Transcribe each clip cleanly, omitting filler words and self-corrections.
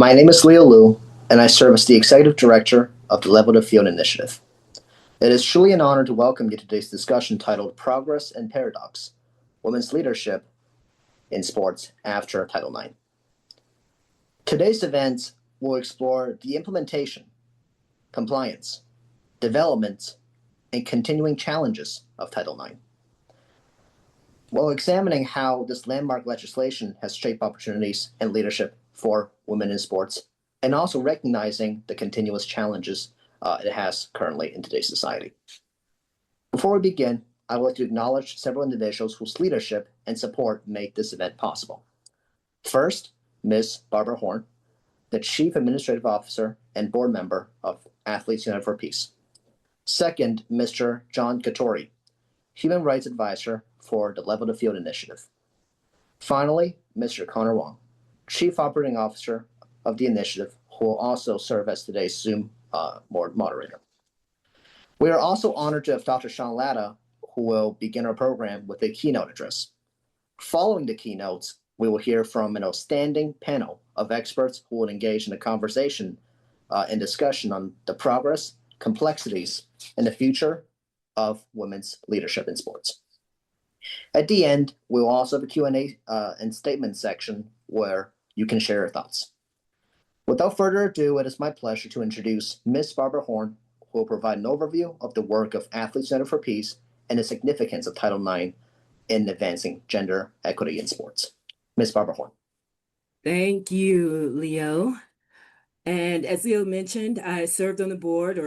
My name is Leo Liu, and I serve as the Executive Director of the Level the Field Initiative. It is truly an honor to welcome you to today's discussion titled Progress and Paradox: Women's Leadership in Sports After Title IX. Today's event will explore the implementation, compliance, development, and continuing challenges of Title IX, while examining how this landmark legislation has shaped opportunities and leadership for women in sports, and also recognizing the continuous challenges it has currently in today's society. Before we begin, I would like to acknowledge several individuals whose leadership and support make this event possible. First, Ms. Barbara Horn, the Chief Administrative Officer and Board Member of Athletes United for Peace. Second, Mr. John Katori, Human Rights Advisor for the Level the Field Initiative. Finally, Mr. Connor Wong, Chief Operating Officer of the initiative, who will also serve as today's Zoom moderator. We are also honored to have Dr. Sean Latta, who will begin our program with a keynote address. Following the keynotes, we will hear from an outstanding panel of experts who will engage in a conversation and discussion on the progress, complexities, and the future of women's leadership in sports. At the end, we will also have a Q&A and statement section where you can share your thoughts. Without further ado, it is my pleasure to introduce Ms. Barbara Horn, who will provide an overview of the work of Athletes United for Peace and the significance of Title IX in advancing gender equity in sports. Ms. Barbara Horn. Thank you, Leo. And as Leo mentioned, I serve on the board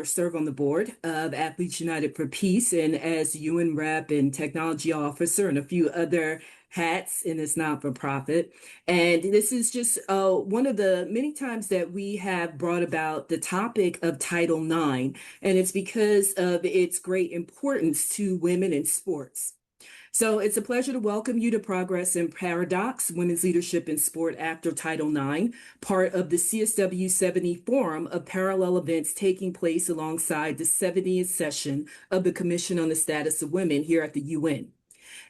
of Athletes United for Peace, and as UN rep and technology officer and a few other hats in this not-for-profit. And this is just one of the many times that we have brought about the topic of Title IX, and it's because of its great importance to women in sports. So it's a pleasure to welcome you to Progress and Paradox: Women's Leadership in Sport After Title IX, part of the CSW70 Forum of parallel events taking place alongside the 70th session of the Commission on the Status of Women here at the UN.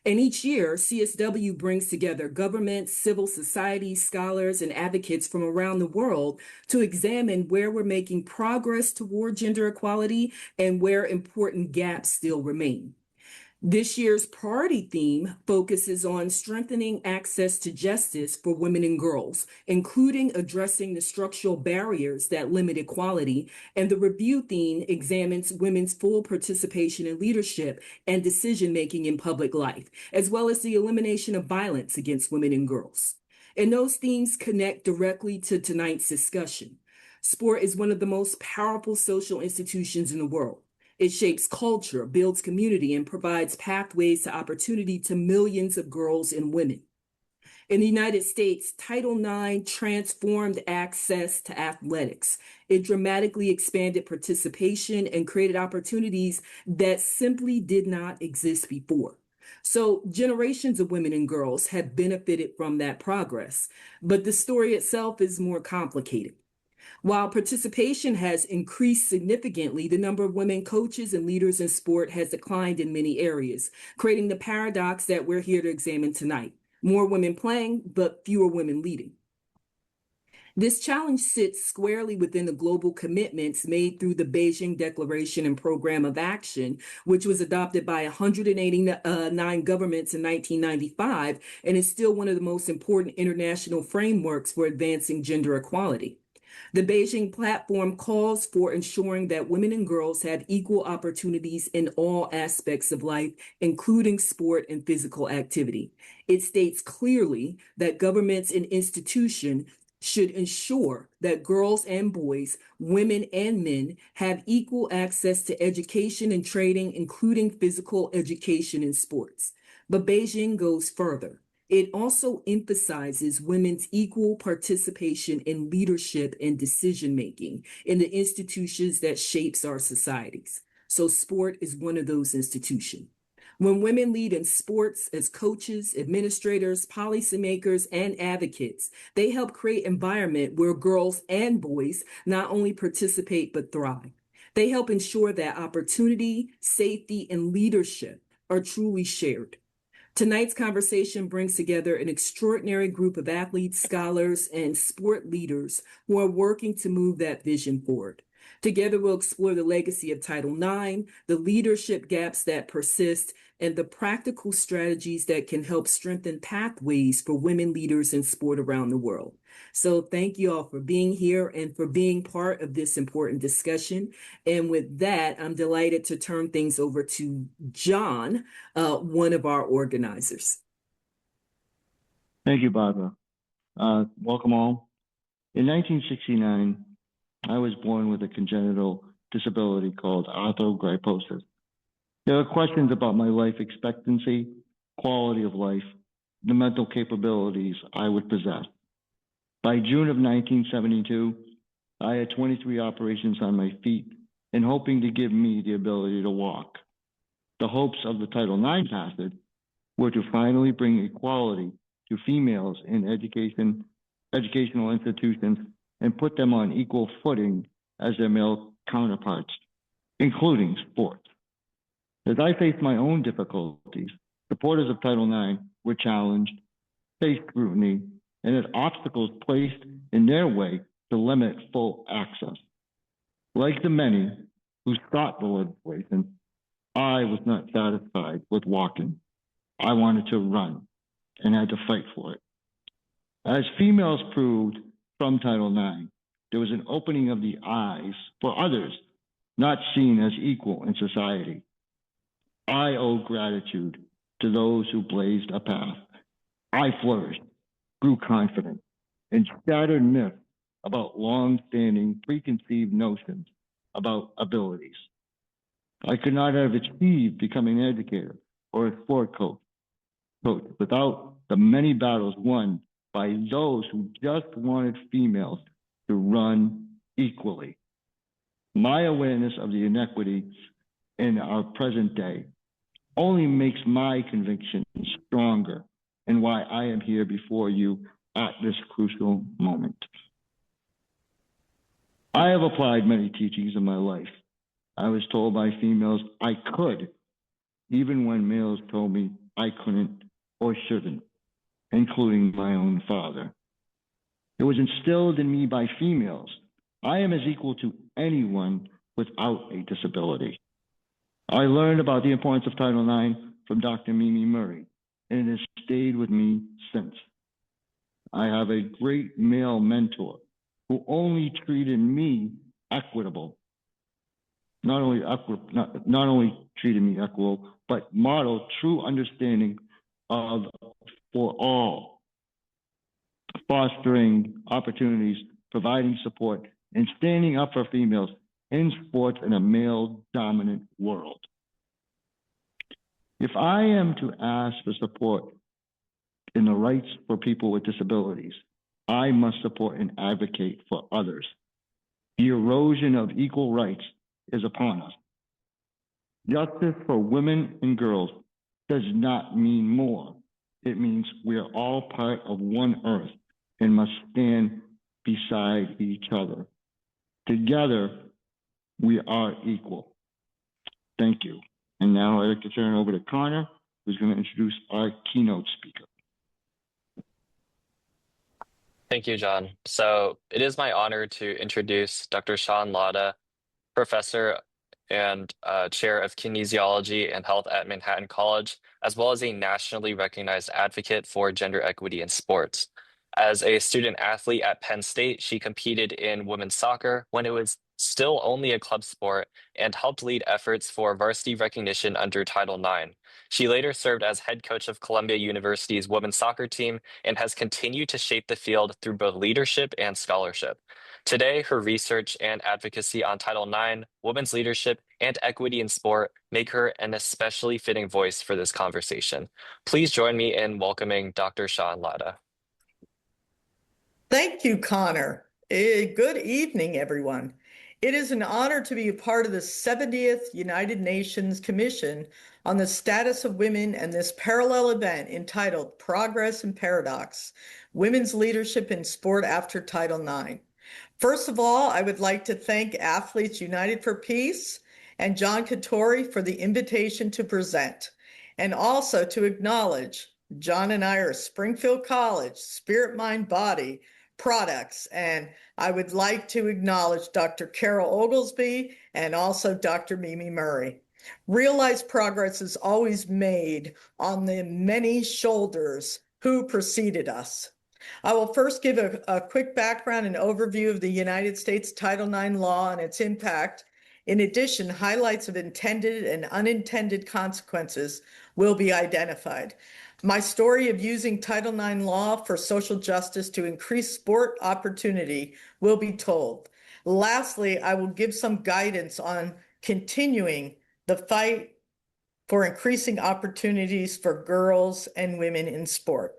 And each year, CSW brings together governments, civil society, scholars, and advocates from around the world to examine where we're making progress toward gender equality and where important gaps still remain. This year's priority theme focuses on strengthening access to justice for women and girls, including addressing the structural barriers that limit equality, and the review theme examines women's full participation in leadership and decision-making in public life, as well as the elimination of violence against women and girls. And those themes connect directly to tonight's discussion. Sport is one of the most powerful social institutions in the world. It shapes culture, builds community, and provides pathways to opportunity to millions of girls and women. In the United States, Title IX transformed access to athletics. It dramatically expanded participation and created opportunities that simply did not exist before. So generations of women and girls have benefited from that progress, but the story itself is more complicated. While participation has increased significantly, the number of women coaches and leaders in sport has declined in many areas, creating the paradox that we're here to examine tonight. More women playing, but fewer women leading. This challenge sits squarely within the global commitments made through the Beijing Declaration and Program of Action, which was adopted by 189 governments in 1995 and is still one of the most important international frameworks for advancing gender equality. The Beijing platform calls for ensuring that women and girls have equal opportunities in all aspects of life, including sport and physical activity. It states clearly that governments and institutions should ensure that girls and boys, women and men, have equal access to education and training, including physical education and sports. But Beijing goes further. It also emphasizes women's equal participation in leadership and decision-making in the institutions that shapes our societies. So sport is one of those institutions. When women lead in sports as coaches, administrators, policymakers, and advocates, they help create an environment where girls and boys not only participate but thrive. They help ensure that opportunity, safety, and leadership are truly shared. Tonight's conversation brings together an extraordinary group of athletes, scholars, and sport leaders who are working to move that vision forward. Together, we'll explore the legacy of Title IX, the leadership gaps that persist, and the practical strategies that can help strengthen pathways for women leaders in sport around the world. So thank you all for being here and for being part of this important discussion. And with that, I'm delighted to turn things over to John, one of our organizers. Thank you, Barbara. Welcome all. In 1969, I was born with a congenital disability called arthrogryposis. There are questions about my life expectancy, quality of life, the mental capabilities I would possess. By June of 1972, I had 23 operations on my feet and hoping to give me the ability to walk. The hopes of the Title IX passage were to finally bring equality to females in educational institutions and put them on equal footing as their male counterparts, including sports. As I faced my own difficulties, supporters of Title IX were challenged, faced scrutiny, and had obstacles placed in their way to limit full access. Like the many who sought the legislation, I was not satisfied with walking. I wanted to run and had to fight for it. As females proved from Title IX, there was an opening of the eyes for others not seen as equal in society. I owe gratitude to those who blazed a path. I flourished, grew confident, and shattered myths about long-standing preconceived notions about abilities. I could not have achieved becoming an educator or a sport coach without the many battles won by those who just wanted females to run equally. My awareness of the inequities in our present day only makes my conviction stronger and why I am here before you at this crucial moment. I have applied many teachings in my life. I was told by females I could, even when males told me I couldn't or shouldn't, including my own father. It was instilled in me by females. I am as equal to anyone without a disability. I learned about the importance of Title IX from Dr. Mimi Murray, and it has stayed with me since. I have a great male mentor who only treated me equitable. Not only treated me equitable, but modeled true understanding of for all, fostering opportunities, providing support, and standing up for females in sports in a male-dominant world. If I am to ask for support in the rights for people with disabilities, I must support and advocate for others. The erosion of equal rights is upon us. Justice for women and girls does not mean more. It means we are all part of one earth and must stand beside each other. Together, we are equal. Thank you. And now I'd like to turn it over to Connor, who's going to introduce our keynote speaker. Thank you, John. So it is my honor to introduce Dr. Sean Lada, professor and chair of kinesiology and health at Manhattan College, as well as a nationally recognized advocate for gender equity in sports. As a student athlete at Penn State, she competed in women's soccer when it was still only a club sport and helped lead efforts for varsity recognition under Title IX. She later served as head coach of Columbia University's women's soccer team and has continued to shape the field through both leadership and scholarship. Today, her research and advocacy on Title IX, women's leadership, and equity in sport make her an especially fitting voice for this conversation. Please join me in welcoming Dr. Sean Lada. Thank you, Connor. Good evening, everyone. It is an honor to be a part of the 70th United Nations Commission on the Status of Women and this parallel event entitled Progress and Paradox, Women's Leadership in Sport After Title IX. First of all, I would like to thank Athletes United for Peace and John Katori for the invitation to present. and also to acknowledge John and I are Springfield College, Spirit, Mind, Body products. And I would like to acknowledge Dr. Carol Oglesby and also Dr. Mimi Murray. Realize progress is always made on the many shoulders who preceded us. I will first give a quick background and overview of the United States Title IX law and its impact. In addition, highlights of intended and unintended consequences will be identified. My story of using Title IX law for social justice to increase sport opportunity will be told. Lastly, I will give some guidance on continuing the fight for increasing opportunities for girls and women in sport.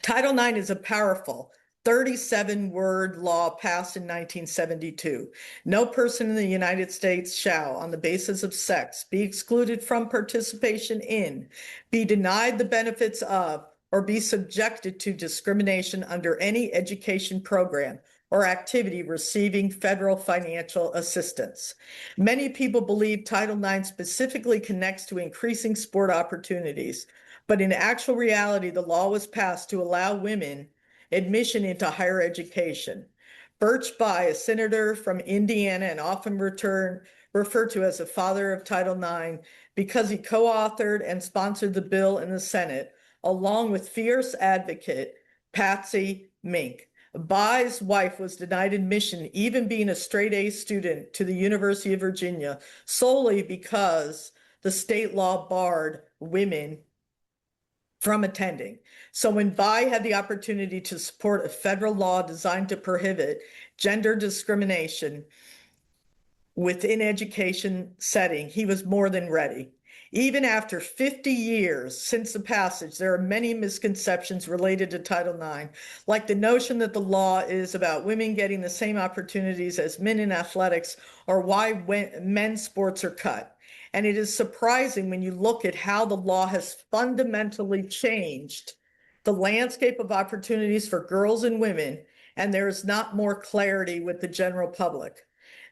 Title IX is a powerful 37-word law passed in 1972. No person in the United States shall, on the basis of sex, be excluded from participation in, be denied the benefits of, or be subjected to discrimination under any education program or activity receiving federal financial assistance. Many people believe Title IX specifically connects to increasing sport opportunities, but in actual reality, the law was passed to allow women admission into higher education. Birch Bayh, a senator from Indiana and often referred to as the father of Title IX because he co-authored and sponsored the bill in the Senate, along with fierce advocate Patsy Mink. Bayh's wife was denied admission, even being a straight-A student, to the University of Virginia, solely because the state law barred women from attending. So when Bayh had the opportunity to support a federal law designed to prohibit gender discrimination within education setting, he was more than ready. Even after 50 years since the passage, there are many misconceptions related to Title IX, like the notion that the law is about women getting the same opportunities as men in athletics, or why men's sports are cut. And it is surprising when you look at how the law has fundamentally changed the landscape of opportunities for girls and women, and there is not more clarity with the general public.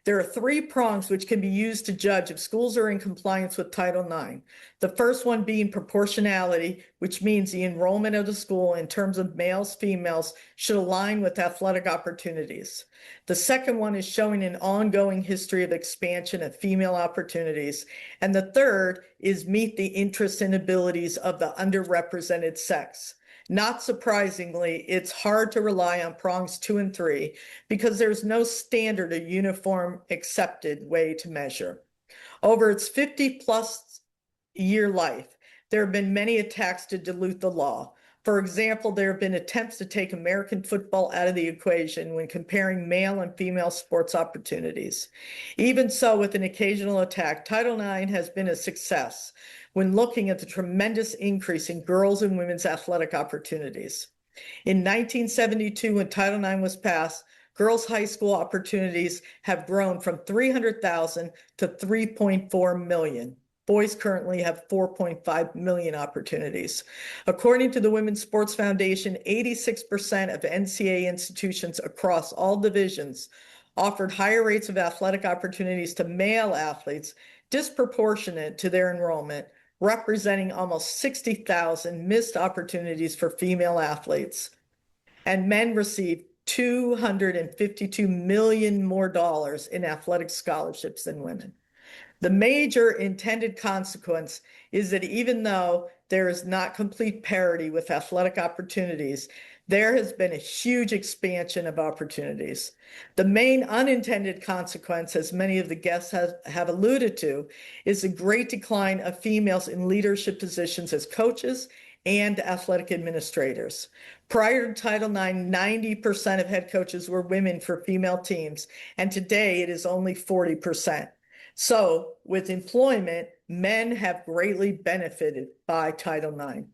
There are three prongs which can be used to judge if schools are in compliance with Title IX. The first one being proportionality, which means the enrollment of the school in terms of males, females should align with athletic opportunities. The second one is showing an ongoing history of expansion of female opportunities. And the third is meet the interests and abilities of the underrepresented sex. Not surprisingly, it's hard to rely on prongs 2 and 3 because there's no standard or uniform accepted way to measure. Over its 50-plus year life, there have been many attacks to dilute the law. For example, there have been attempts to take American football out of the equation when comparing male and female sports opportunities. Even so, with an occasional attack, Title IX has been a success when looking at the tremendous increase in girls and women's athletic opportunities. In 1972, when Title IX was passed, girls' high school opportunities have grown from 300,000 to 3.4 million. Boys currently have 4.5 million opportunities. According to the Women's Sports Foundation, 86% of NCAA institutions across all divisions offered higher rates of athletic opportunities to male athletes, disproportionate to their enrollment, representing almost 60,000 missed opportunities for female athletes. And men received $252 million more in athletic scholarships than women. The major intended consequence is that even though there is not complete parity with athletic opportunities, there has been a huge expansion of opportunities. The main unintended consequence, as many of the guests have alluded to, is the great decline of females in leadership positions as coaches and athletic administrators. Prior to Title IX, 90% of head coaches were women for female teams, and today it is only 40%. So with employment, men have greatly benefited by Title IX.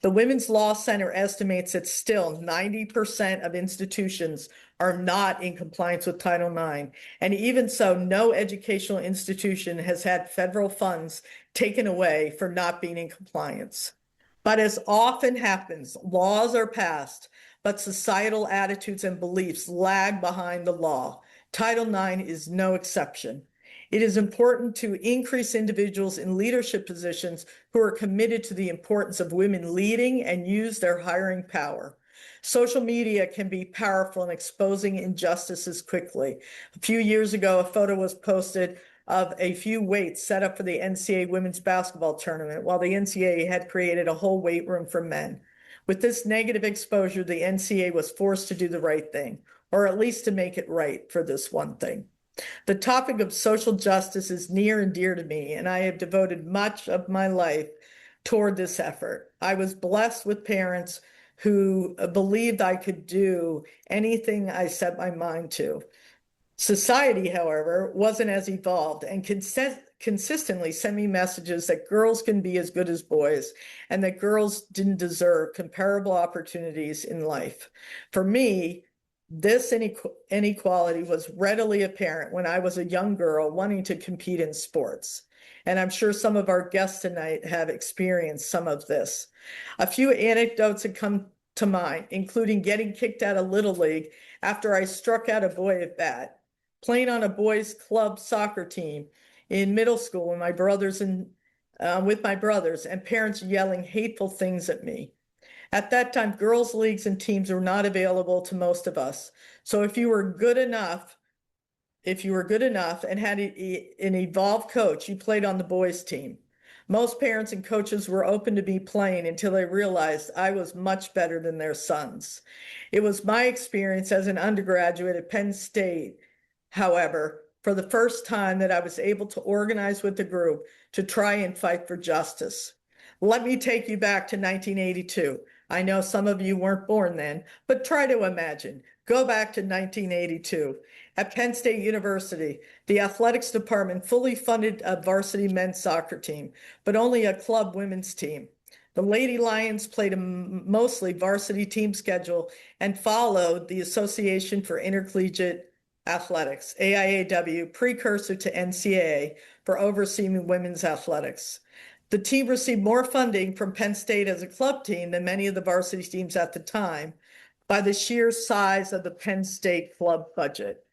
The Women's Law Center estimates that still 90% of institutions are not in compliance with Title IX. And even so, no educational institution has had federal funds taken away for not being in compliance. But as often happens, laws are passed, but societal attitudes and beliefs lag behind the law. Title IX is no exception. It is important to increase individuals in leadership positions who are committed to the importance of women leading and use their hiring power. Social media can be powerful in exposing injustices quickly. A few years ago, a photo was posted of a few weights set up for the NCAA women's basketball tournament, while the NCAA had created a whole weight room for men. With this negative exposure, the NCAA was forced to do the right thing, or at least to make it right for this one thing. The topic of social justice is near and dear to me, and I have devoted much of my life toward this effort. I was blessed with parents who believed I could do anything I set my mind to. Society, however, wasn't as evolved and consistently sent me messages that girls can be as good as boys and that girls didn't deserve comparable opportunities in life. For me, this inequality was readily apparent when I was a young girl wanting to compete in sports. And I'm sure some of our guests tonight have experienced some of this. A few anecdotes have come to mind, including getting kicked out of Little League after I struck out a boy at bat, playing on a boys' club soccer team in middle school with my brothers and parents yelling hateful things at me. At that time, girls' leagues and teams were not available to most of us. So if you were good enough and had an evolved coach, you played on the boys' team. Most parents and coaches were open to me playing until they realized I was much better than their sons. It was my experience as an undergraduate at Penn State, however, for the first time that I was able to organize with the group to try and fight for justice. Let me take you back to 1982. I know some of you weren't born then, but try to imagine. Go back to 1982. At Penn State University, the athletics department fully funded a varsity men's soccer team, but only a club women's team. The Lady Lions played a mostly varsity team schedule and followed the Association for Intercollegiate Athletics, AIAW, precursor to NCAA, for overseeing women's athletics. The team received more funding from Penn State as a club team than many of the varsity teams at the time by the sheer size of the Penn State club budget.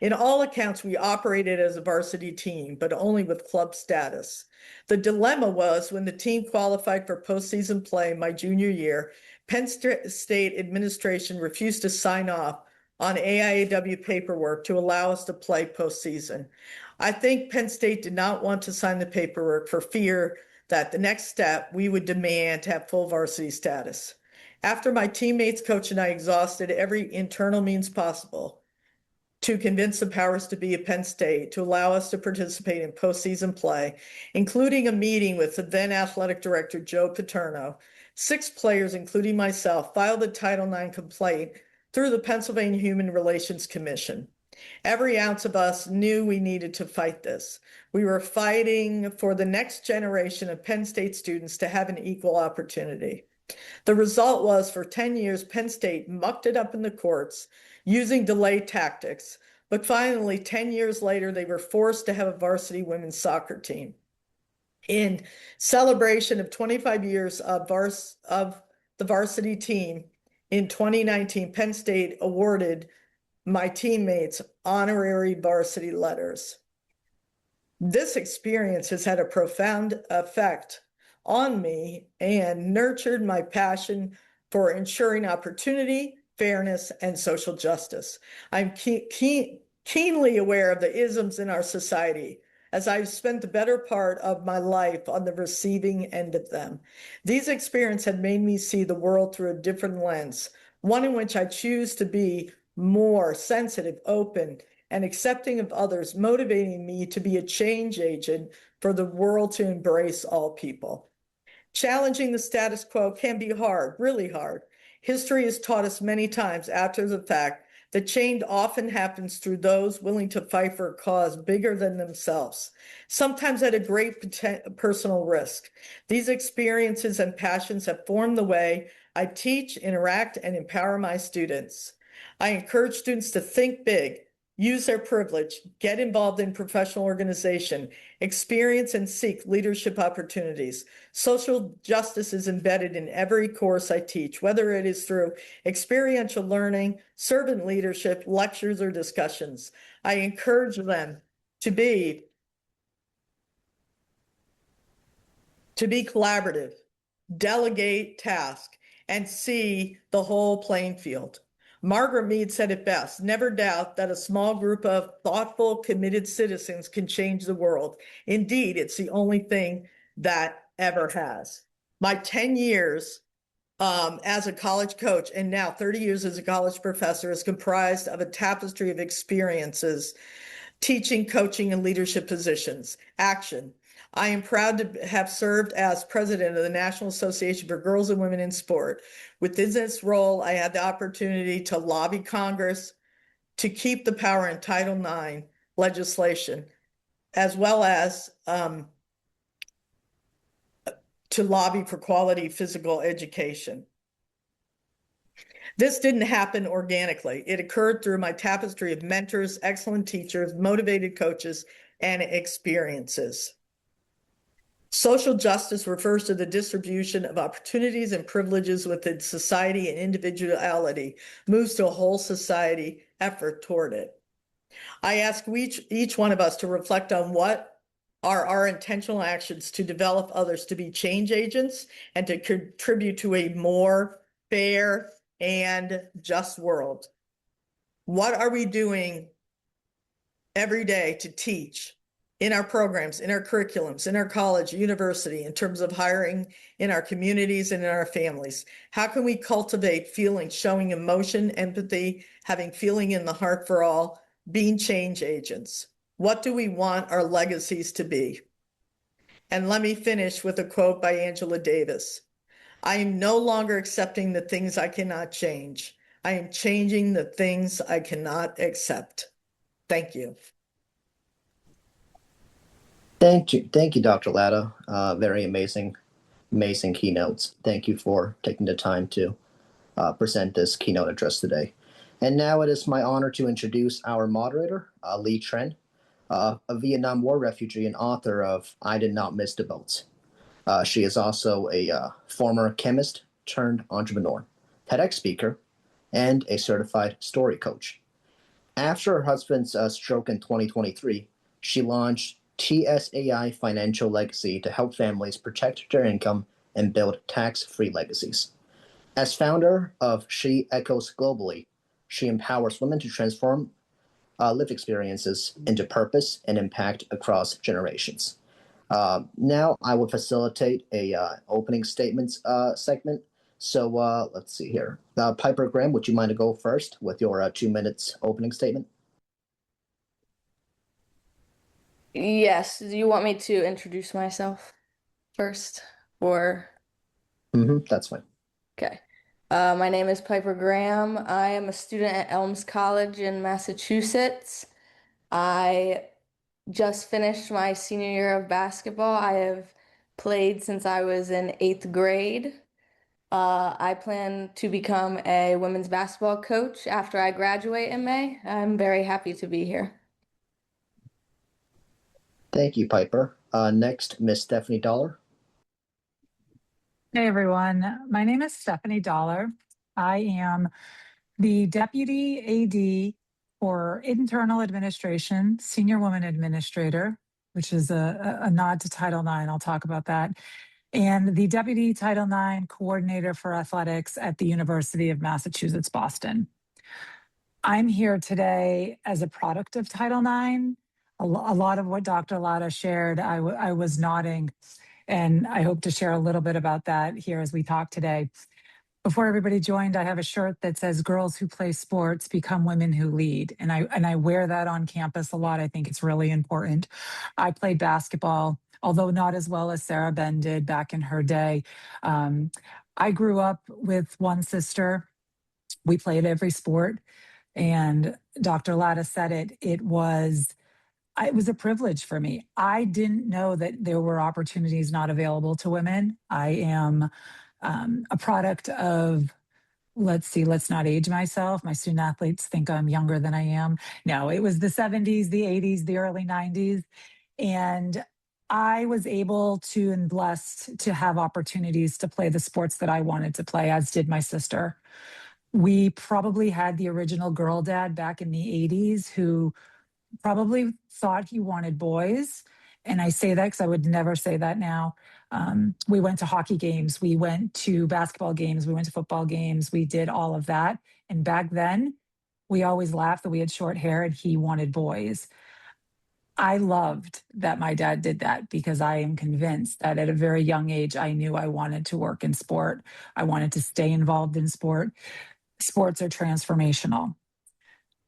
In all accounts, we operated as a varsity team, but only with club status. The dilemma was when the team qualified for postseason play my junior year, Penn State administration refused to sign off on AIAW paperwork to allow us to play postseason. I think Penn State did not want to sign the paperwork for fear that the next step we would demand to have full varsity status. After my teammates, coach, and I exhausted every internal means possible to convince the powers to be at Penn State to allow us to participate in postseason play, including a meeting with the then athletic director, Joe Paterno, 6 players, including myself, filed a Title IX complaint through the Pennsylvania Human Relations Commission. Every ounce of us knew we needed to fight this. We were fighting for the next generation of Penn State students to have an equal opportunity. The result was, for 10 years, Penn State mucked it up in the courts using delay tactics, but finally, 10 years later, they were forced to have a varsity women's soccer team. In celebration of 25 years of the varsity team, in 2019, Penn State awarded my teammates honorary varsity letters. This experience has had a profound effect on me and nurtured my passion for ensuring opportunity, fairness, and social justice. I'm keenly aware of the isms in our society, as I've spent the better part of my life on the receiving end of them. These experiences have made me see the world through a different lens, one in which I choose to be more sensitive, open, and accepting of others, motivating me to be a change agent for the world to embrace all people. Challenging the status quo can be hard, really hard. History has taught us many times after the fact that change often happens through those willing to fight for a cause bigger than themselves, sometimes at a great personal risk. These experiences and passions have formed the way I teach, interact, and empower my students. I encourage students to think big, use their privilege, get involved in professional organization, experience and seek leadership opportunities. Social justice is embedded in every course I teach, whether it is through experiential learning, servant leadership, lectures, or discussions. I encourage them to be to be collaborative, delegate tasks, and see the whole playing field. Margaret Mead said it best, never doubt that a small group of thoughtful, committed citizens can change the world. Indeed, it's the only thing that ever has. My 10 years as a college coach and now 30 years as a college professor is comprised of a tapestry of experiences, teaching, coaching, and leadership positions. Action. I am proud to have served as president of the National Association for Girls and Women in Sport. Within this role, I had the opportunity to lobby Congress to keep the power in Title IX legislation, as well as to lobby for quality physical education. This didn't happen organically. It occurred through my tapestry of mentors, excellent teachers, motivated coaches, and experiences. Social justice refers to the distribution of opportunities and privileges within society, and individuality moves to a whole society effort toward it. I ask each one of us to reflect on what are our intentional actions to develop others to be change agents and to contribute to a more fair and just world. What are we doing every day to teach in our programs, in our curriculums, in our college, university, in terms of hiring, in our communities and in our families? How can we cultivate feelings, showing emotion, empathy, having feeling in the heart for all, being change agents? What do we want our legacies to be? And let me finish with a quote by Angela Davis. I am no longer accepting the things I cannot change. I am changing the things I cannot accept. Thank you. Thank you, Dr. Latta. Very amazing keynotes. Thank you for taking the time to present this keynote address today. And now it is my honor to introduce our moderator, Lee Tren, a Vietnam War refugee and author of I Did Not Miss the Boats. She is also a former chemist turned entrepreneur, TEDx speaker, and a certified story coach. After her husband's stroke in 2023, she launched TSAI Financial Legacy to help families protect their income and build tax-free legacies. As founder of She Echoes Globally, she empowers women to transform lived experiences into purpose and impact across generations. Now I will facilitate a opening statements segment. So let's see here. Piper Graham, would you mind to go first with your 2 minutes opening statement? Yes. Do you want me to introduce myself first, or? That's fine. Okay. My name is Piper Graham. I am a student at Elms College in Massachusetts. I just finished my senior year of basketball. I have played since I was in 8th grade. I plan to become a women's basketball coach after I graduate in May. I'm very happy to be here. Thank you, Piper. Next, Miss Stephanie Dollar. Hey everyone, my name is Stephanie Dollar. I am the Deputy AD for Internal Administration, Senior Woman Administrator, which is a nod to Title IX. I'll talk about that. And the Deputy Title IX Coordinator for Athletics at the University of Massachusetts, Boston. I'm here today as a product of Title IX. A lot of what Dr. Latta shared, I was nodding, and I hope to share a little bit about that here as we talk today. Before everybody joined, I have a shirt that says "Girls who play sports become women who lead," and I wear that on campus a lot. I think it's really important. I played basketball, although not as well as Sarah Ben did back in her day. I grew up with one sister. We played every sport, and Dr. Latta said it. It was a privilege for me. I didn't know that there were opportunities not available to women. I am a product of, let's not age myself. My student athletes think I'm younger than I am. No, it was the 70s, the 80s, the early 90s. And I was able to and blessed to have opportunities to play the sports that I wanted to play, as did my sister. We probably had the original girl dad back in the 80s who probably thought he wanted boys And I say that because I would never say that now. We went to hockey games, we went to basketball games, we went to football games, we did all of that. And back then, we always laughed that we had short hair and he wanted boys. I loved that my dad did that because I am convinced that at a very young age, I knew I wanted to work in sport. I wanted to stay involved in sport. Sports are transformational.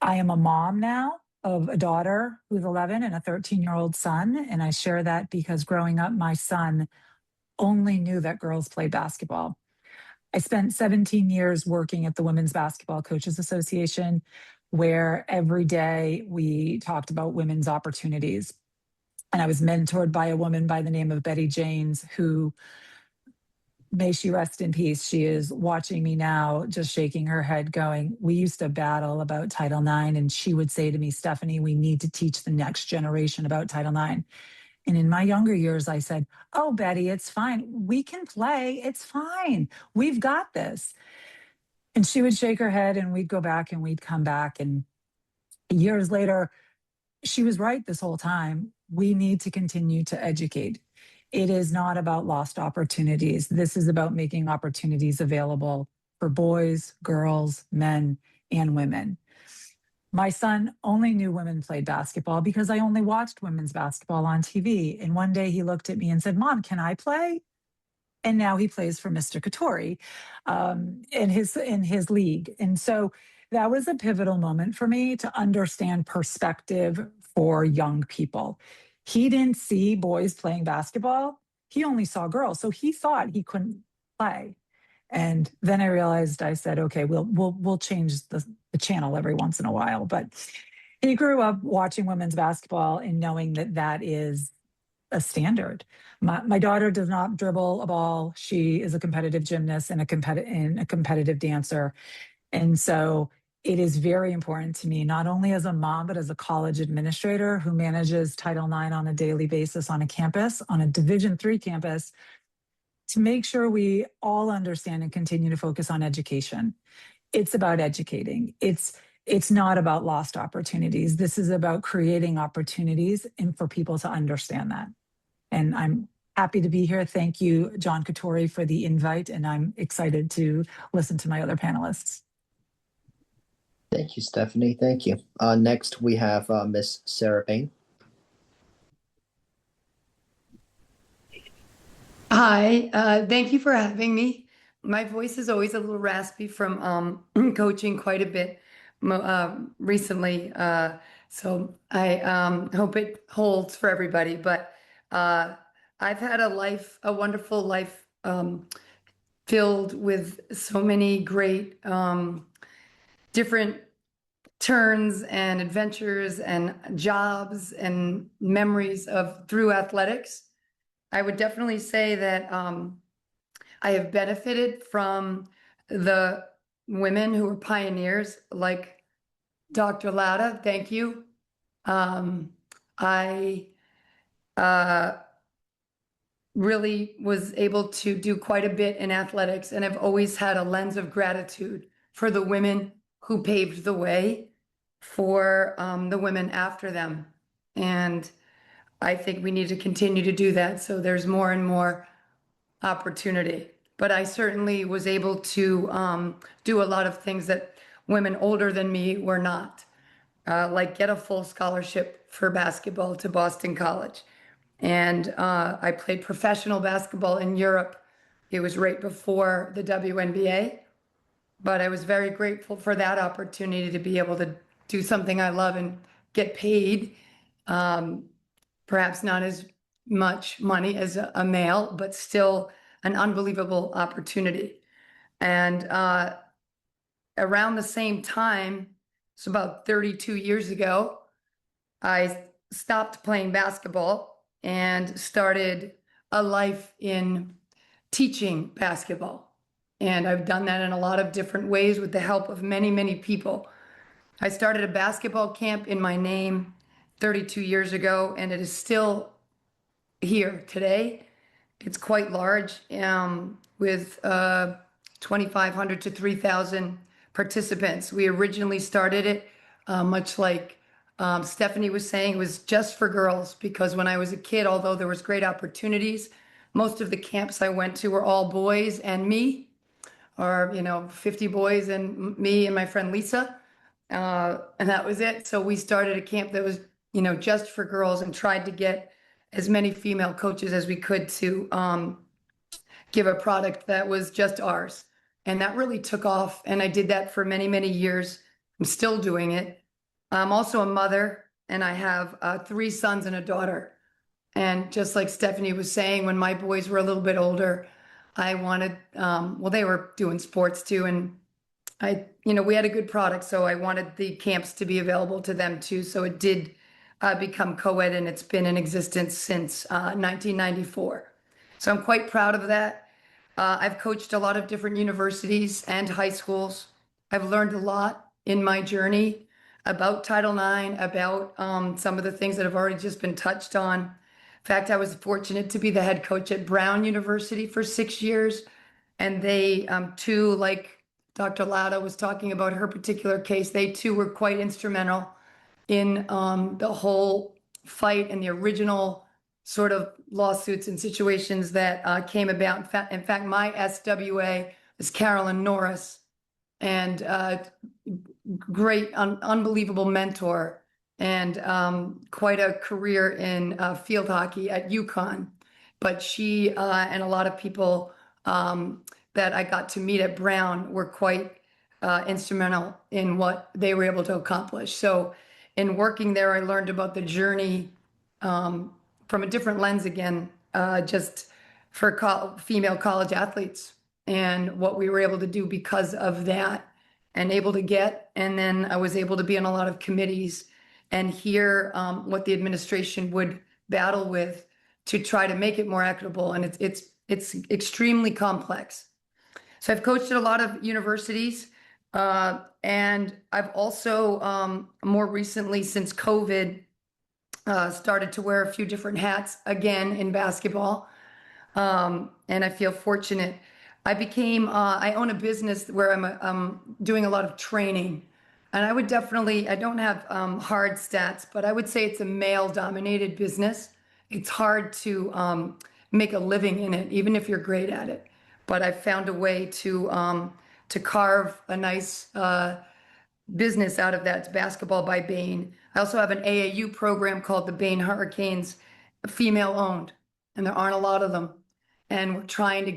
I am a mom now of a daughter who's 11 and a 13-year-old son. And I share that because growing up, my son only knew that girls played basketball. I spent 17 years working at the Women's Basketball Coaches Association, where every day we talked about women's opportunities. And I was mentored by a woman by the name of Betty Janes, who, may she rest in peace, she is watching me now, just shaking her head, going, we used to battle about Title IX. And she would say to me, Stephanie, we need to teach the next generation about Title IX. And in my younger years, I said, oh, Betty, it's fine. We can play. It's fine. We've got this. And she would shake her head and we'd go back and we'd come back. And years later, she was right this whole time. We need to continue to educate. It is not about lost opportunities. This is about making opportunities available for boys, girls, men, and women. My son only knew women played basketball because I only watched women's basketball on TV. And one day he looked at me and said, Mom, can I play? And now he plays for Mr. Katori in his league. And so that was a pivotal moment for me to understand perspective for young people. He didn't see boys playing basketball. He only saw girls. So he thought he couldn't play. And then I realized, I said, okay, we'll change the channel every once in a while. But he grew up watching women's basketball and knowing that that is a standard. My daughter does not dribble a ball. She is a competitive gymnast and a competitive dancer. And so it is very important to me, not only as a mom, but as a college administrator who manages Title IX on a daily basis on a campus, on a Division III campus, to make sure we all understand and continue to focus on education. It's about educating. It's not about lost opportunities. This is about creating opportunities and for people to understand that. And I'm happy to be here. Thank you, John Katori, for the invite. And I'm excited to listen to my other panelists. Thank you, Stephanie. Thank you. Next, we have Miss Sarah Payne. Hi, thank you for having me. My voice is always a little raspy from coaching quite a bit recently, so I hope it holds for everybody. But I've had a wonderful life filled with so many great different turns and adventures and jobs and memories through athletics. I would definitely say that I have benefited from the women who were pioneers, like Dr. Lauda. Thank you. I really was able to do quite a bit in athletics, and I've always had a lens of gratitude for the women who paved the way for the women after them. And I think we need to continue to do that. So there's more and more opportunity. But I certainly was able to do a lot of things that women older than me were not, like get a full scholarship for basketball to Boston College. And I played professional basketball in Europe. It was right before the WNBA. But I was very grateful for that opportunity to be able to do something I love and get paid. Perhaps not as much money as a male, but still an unbelievable opportunity. And around the same time, so about 32 years ago, I stopped playing basketball and started a life in teaching basketball. And I've done that in a lot of different ways with the help of many, many people. I started a basketball camp in my name 32 years ago, and it is still here today. It's quite large, with 2,500 to 3,000 participants. We originally started it much like Stephanie was saying it was just for girls because when I was a kid, although there was great opportunities, most of the camps I went to were all boys and me, or 50 boys and me and my friend Lisa, and that was it. So we started a camp that was just for girls and tried to get as many female coaches as we could to give a product that was just ours. And that really took off. And I did that for many, many years. I'm still doing it. I'm also a mother, and I have 3 sons and a daughter. And just like Stephanie was saying, when my boys were a little bit older, I wanted, well, they were doing sports too. And we had a good product. So I wanted the camps to be available to them too. So it did become co-ed, and it's been in existence since 1994. So I'm quite proud of that. I've coached a lot of different universities and high schools. I've learned a lot in my journey about Title IX, about some of the things that have already just been touched on. In fact, I was fortunate to be the head coach at Brown University for 6 years. And they too, like Dr. Lauda was talking about her particular case, they too were quite instrumental in the whole fight and the original sort of lawsuits and situations that came about. In fact, my SWA is Carolyn Norris, and great, unbelievable mentor, and quite a career in field hockey at UConn. But she and a lot of people that I got to meet at Brown were quite instrumental in what they were able to accomplish. So in working there, I learned about the journey from a different lens again, just for female college athletes and what we were able to do because of that and able to get. And then I was able to be on a lot of committees and hear what the administration would battle with to try to make it more equitable. And it's extremely complex. So I've coached at a lot of universities, and I've also more recently, since COVID, started to wear a few different hats again in basketball. And I feel fortunate. I own a business where I'm doing a lot of training. And I don't have hard stats, but I would say it's a male dominated business. It's hard to make a living in it, even if you're great at it. But I've found a way to carve a nice business out of that. It's Basketball by Bain. I also have an AAU program called the Bain Hurricanes, female owned, and there aren't a lot of them. And we're trying to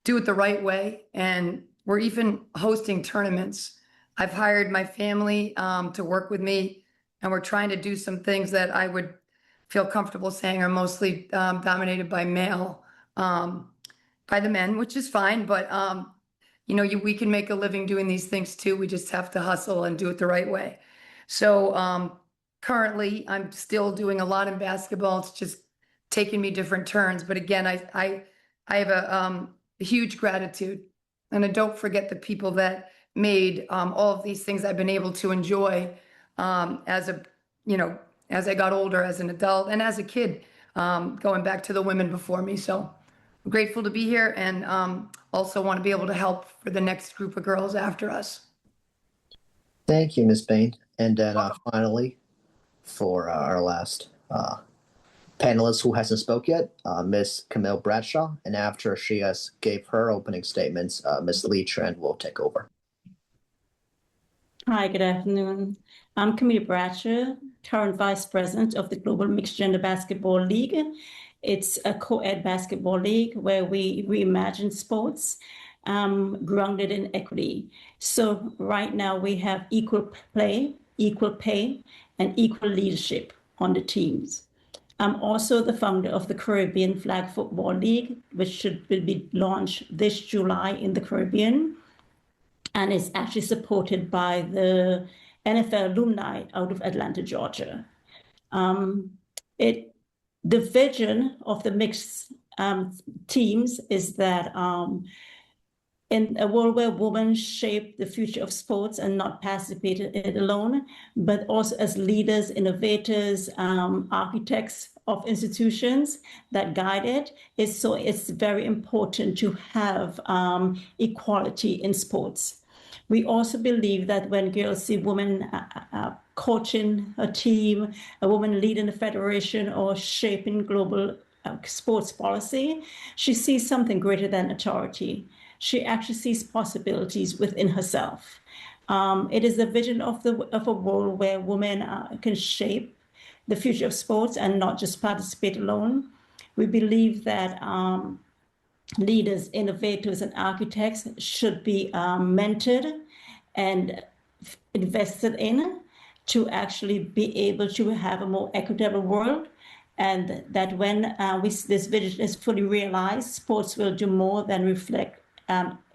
do it the right way. And we're even hosting tournaments. I've hired my family to work with me, and we're trying to do some things that I would feel comfortable saying are mostly dominated by by the men, which is fine. But we can make a living doing these things too. We just have to hustle and do it the right way. So currently, I'm still doing a lot in basketball. It's just taking me different turns. But again, I have a huge gratitude, and I don't forget the people that made all of these things I've been able to enjoy as I got older, as an adult, and as a kid, going back to the women before me. So I'm grateful to be here, and also want to be able to help for the next group of girls after us. Thank you, Ms. Bain. And then finally, for our last panelist who hasn't spoke yet, Ms. Camille Bradshaw. And after she has gave her opening statements, Ms. Lee Trent will take over. Hi, good afternoon. I'm Camille Bradshaw, current Vice President of the Global Mixed Gender Basketball League. It's a co-ed basketball league where we reimagine sports grounded in equity. So right now we have equal play, equal pay, and equal leadership on the teams. I'm also the founder of the Caribbean Flag Football League, which will be launched this July in the Caribbean. And it's actually supported by the NFL alumni out of Atlanta, Georgia. The vision of the mixed teams is that in a world where women shape the future of sports and not participate in it alone, but also as leaders, innovators, architects of institutions that guide it, it's very important to have equality in sports. We also believe that when girls see women coaching a team, a woman leading a federation, or shaping global sports policy, she sees something greater than authority. She actually sees possibilities within herself. It is a vision of a world where women can shape the future of sports and not just participate alone. We believe that leaders, innovators, and architects should be mentored and invested in to actually be able to have a more equitable world. And that when this vision is fully realized, sports will do more than reflect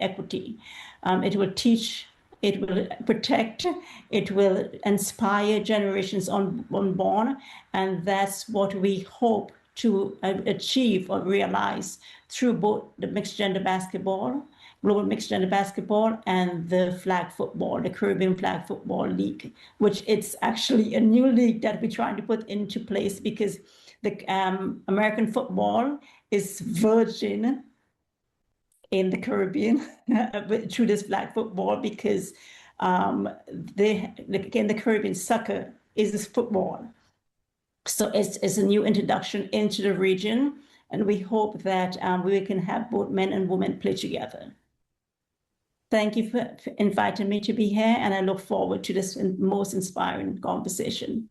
equity. It will teach, it will protect, it will inspire generations unborn, and that's what we hope to achieve or realize through both the mixed gender basketball, global mixed gender basketball, and the flag football, the Caribbean Flag Football League, which it's actually a new league that we're trying to put into place because the American football is virgin in the Caribbean through this flag football because the Caribbean soccer is this football. So it's a new introduction into the region, and we hope that we can have both men and women play together. Thank you for inviting me to be here, and I look forward to this most inspiring conversation.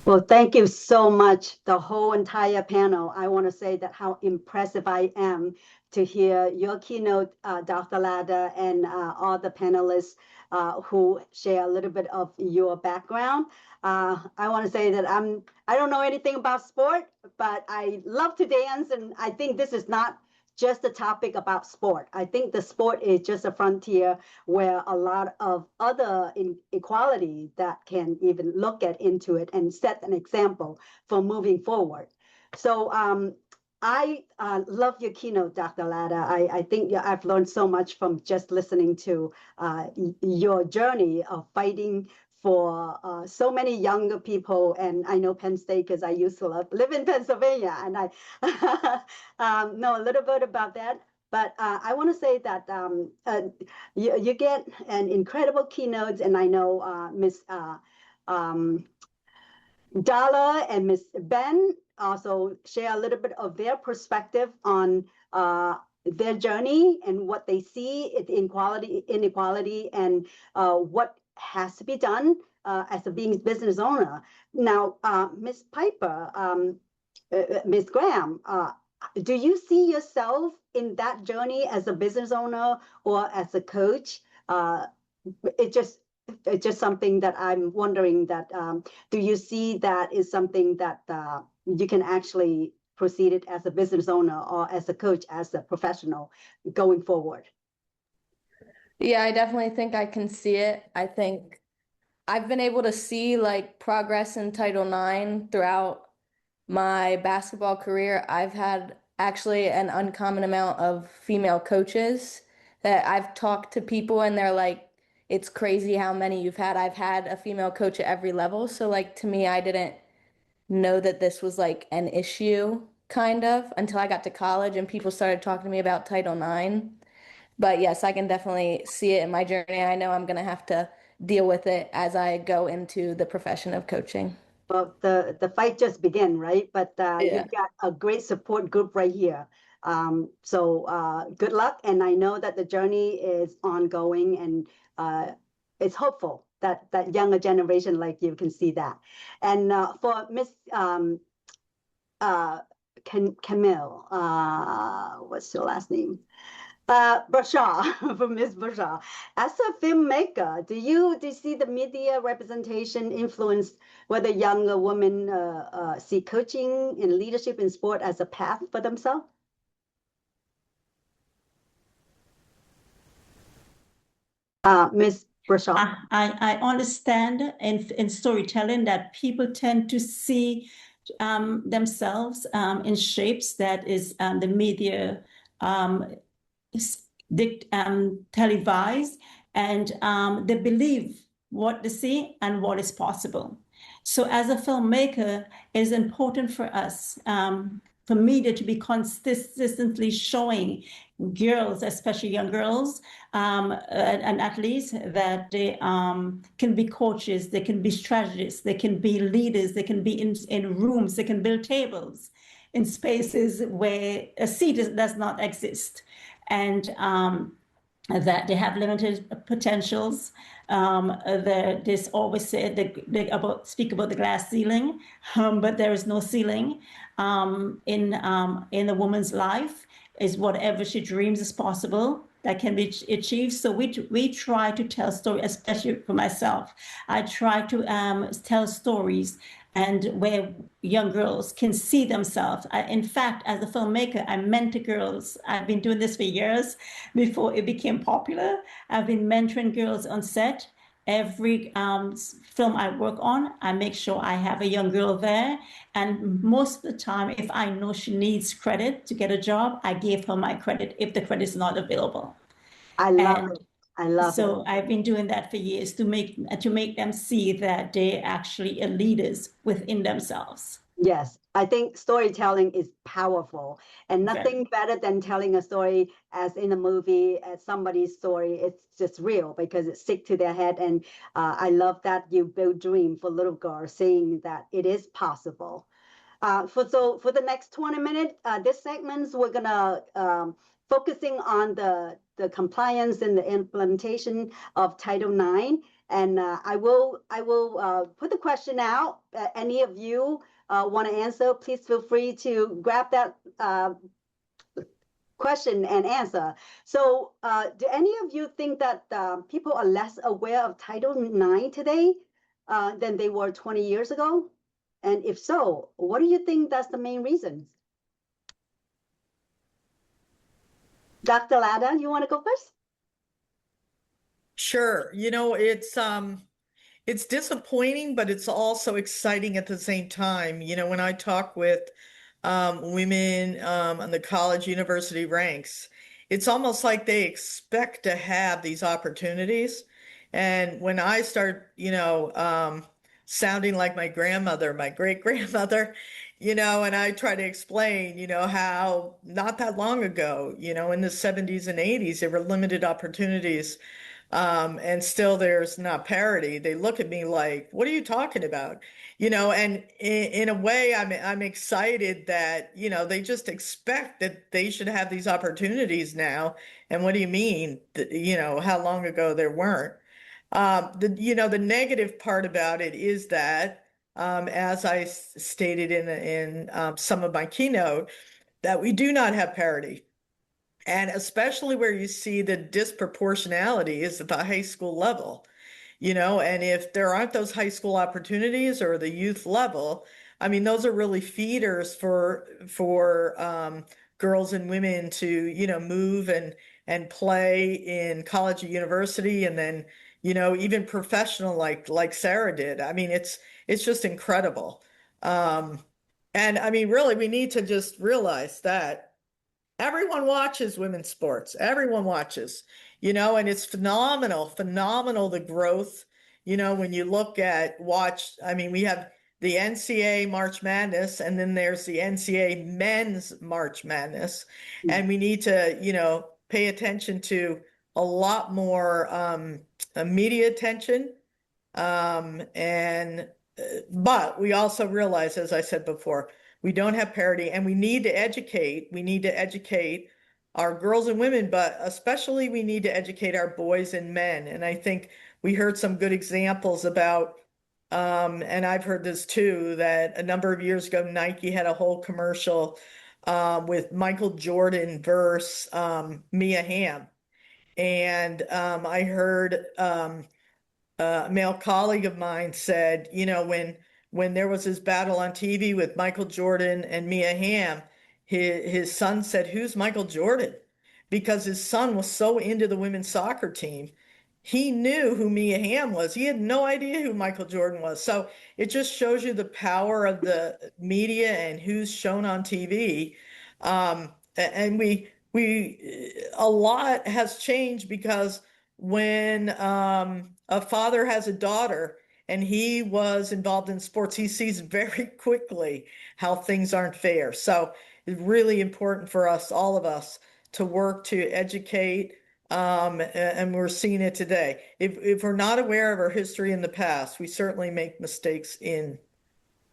Well, thank you so much, the whole entire panel. I want to say that how impressive I am to hear your keynote, Dr. Lada, and all the panelists who share a little bit of your background. I want to say that I don't know anything about sport, but I love to dance, and I think this is not just a topic about sport. I think the sport is just a frontier where a lot of other inequality that can even look at into it and set an example for moving forward. So I love your keynote, Dr. Lada. I think I've learned so much from just listening to your journey of fighting for so many younger people. And I know Penn State because I used to live in Pennsylvania, and I know a little bit about that. But I want to say that you get an incredible keynote, and I know Ms. Dala and Ms. Ben also share a little bit of their perspective on their journey and what they see inequality, and what has to be done as a being business owner. Now, Ms. Piper, Ms. Graham, do you see yourself in that journey as a business owner or as a coach? It's just something that I'm wondering that, do you see that is something that you can actually proceed it as a business owner or as a coach, as a professional going forward? Yeah, I definitely think I can see it. I think I've been able to see like progress in Title IX throughout my basketball career. I've had actually an uncommon amount of female coaches that I've talked to people, and they're like, it's crazy how many you've had. I've had a female coach at every level. So like to me, I didn't know that this was like an issue kind of until I got to college and people started talking to me about Title IX. But yes, I can definitely see it in my journey. I know I'm going to have to deal with it as I go into the profession of coaching. Well, the fight just began, right? But Yeah. you've got a great support group right here. So good luck. And I know that the journey is ongoing, and it's hopeful that that younger generation like you can see that. And for Miss Camille, what's your last name? Bashar, from Ms. Bashar. As a filmmaker, do you see the media representation influence whether younger women see coaching and leadership in sport as a path for themselves? Ms. Bashar. I understand in storytelling that people tend to see themselves in shapes that is the media televised, and they believe what they see and what is possible. So as a filmmaker, it is important for us, for media to be consistently showing girls, especially young girls, and athletes, that they can be coaches, they can be strategists, they can be leaders, they can be in rooms, they can build tables in spaces where a seat does not exist, and that they have limited potentials. This always said they speak about the glass ceiling, but there is no ceiling in a woman's life. Is whatever she dreams is possible that can be achieved. So we try to tell stories, especially for myself. I try to tell stories and where young girls can see themselves. In fact, as a filmmaker, I mentor girls. I've been doing this for years before it became popular. I've been mentoring girls on set. Every film I work on, I make sure I have a young girl there. And most of the time, if I know she needs credit to get a job, I give her my credit if the credit is not available. I love And it. I love it. so I've been doing that for years to make them see that they actually are leaders within themselves. Yes, I think storytelling is powerful, and Very. nothing better than telling a story as in a movie, as somebody's story. It's just real because it sticks to their head. And I love that you build dream for little girls, saying that it is possible. For the next 20 minutes, this segments we're gonna focusing on the compliance and the implementation of Title IX. And I will put the question out. Any of you want to answer, please feel free to grab that question and answer. So do any of you think that people are less aware of Title IX today than they were 20 years ago? And if so, what do you think that's the main reasons? Dr. Lada, you want to go first? Sure. It's disappointing, but it's also exciting at the same time. When I talk with women on the college university ranks, it's almost like they expect to have these opportunities. And when I start, sounding like my grandmother, my great grandmother, and I try to explain, how not that long ago, in the 70s and 80s, there were limited opportunities. And still there's not parity. They look at me like, what are you talking about? And in a way, I'm excited that, they just expect that they should have these opportunities now. And what do you mean? How long ago there weren't? The negative part about it is that, as I stated in some of my keynote, that we do not have parity. And especially where you see the disproportionality is at the high school level, and if there aren't those high school opportunities or the youth level, I mean, those are really feeders for girls and women to, move and play in college or university, and then, even professional like Sarah did. I mean, it's just incredible. And I mean, really, we need to just realize that everyone watches women's sports. Everyone watches, and it's phenomenal the growth, when you look at I mean, we have the NCAA March Madness, and then there's the NCAA Men's March Madness. And we need to, pay attention to a lot more media attention. But we also realize, as I said before, we don't have parity, and we need to educate. We need to educate our girls and women, but especially we need to educate our boys and men. And I think we heard some good examples about, and I've heard this too, that a number of years ago, Nike had a whole commercial with Michael Jordan versus Mia Hamm. And I heard a male colleague of mine said, when there was his battle on TV with Michael Jordan and Mia Hamm, his son said, "Who's Michael Jordan?" Because his son was so into the women's soccer team. He knew who Mia Hamm was. He had no idea who Michael Jordan was. So it just shows you the power of the media and who's shown on TV. And a lot has changed, because when a father has a daughter and he was involved in sports, he sees very quickly how things aren't fair. So it's really important for us, all of us, to work to educate, and we're seeing it today. If we're not aware of our history in the past, we certainly make mistakes in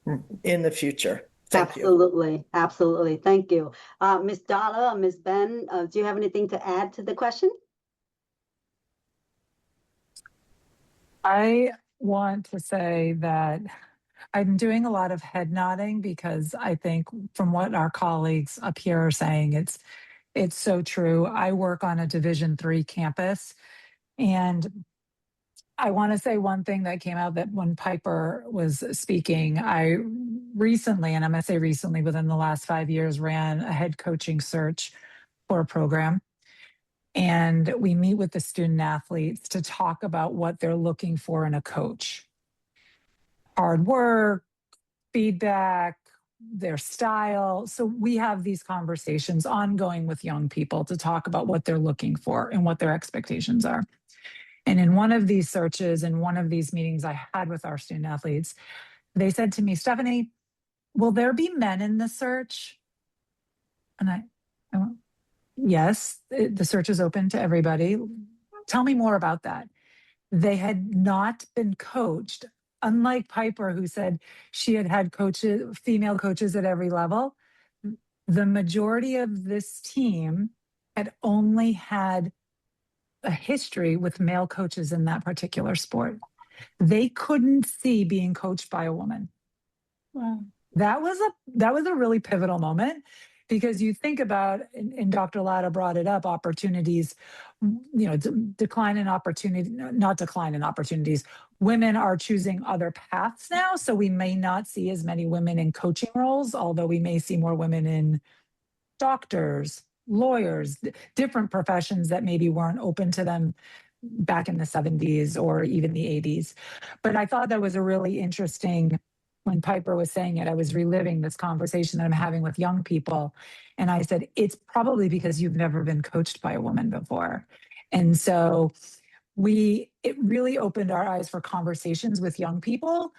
the future. Thank you. Absolutely, absolutely. Thank you. Ms. Dollar or Ms. Ben, do you have anything to add to the question? I want to say that I'm doing a lot of head nodding because I think from what our colleagues up here are saying, it's so true. I work on a Division III campus, and I want to say one thing that came out that when Piper was speaking, I recently, and I'm going to say recently, within the last 5 years, ran a head coaching search for a program. And we meet with the student athletes to talk about what they're looking for in a coach. Hard work, feedback, their style. So we have these conversations ongoing with young people to talk about what they're looking for and what their expectations are. And in one of these searches, in one of these meetings I had with our student athletes, they said to me, Stephanie, will there be men in the search? And I went, yes, the search is open to everybody. Tell me more about that. They had not been coached, unlike Piper, who said she had had coaches, female coaches at every level. The majority of this team had only had a history with male coaches in that particular sport. They couldn't see being coached by a woman. Wow. That was a really pivotal moment, because you think about, and Dr. Latta brought it up, opportunities, decline in opportunity, not decline in opportunities. Women are choosing other paths now, so we may not see as many women in coaching roles, although we may see more women in doctors, lawyers, different professions that maybe weren't open to them back in the 70s or even the 80s. But I thought that was a really interesting, when Piper was saying it, I was reliving this conversation that I'm having with young people. And I said, it's probably because you've never been coached by a woman before. And so it really opened our eyes for conversations with young people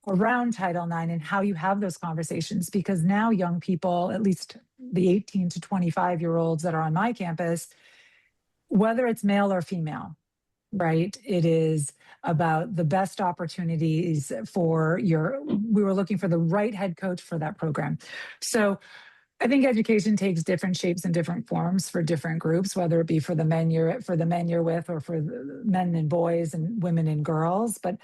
around Title IX and how you have those conversations, because now young people, at least the 18 to 25-year-olds that are on my campus, whether it's male or female, right? It is about the best opportunities we were looking for the right head coach for that program. So I think education takes different shapes and different forms for different groups, whether it be for the men you're with, or for the men and boys and women and girls. But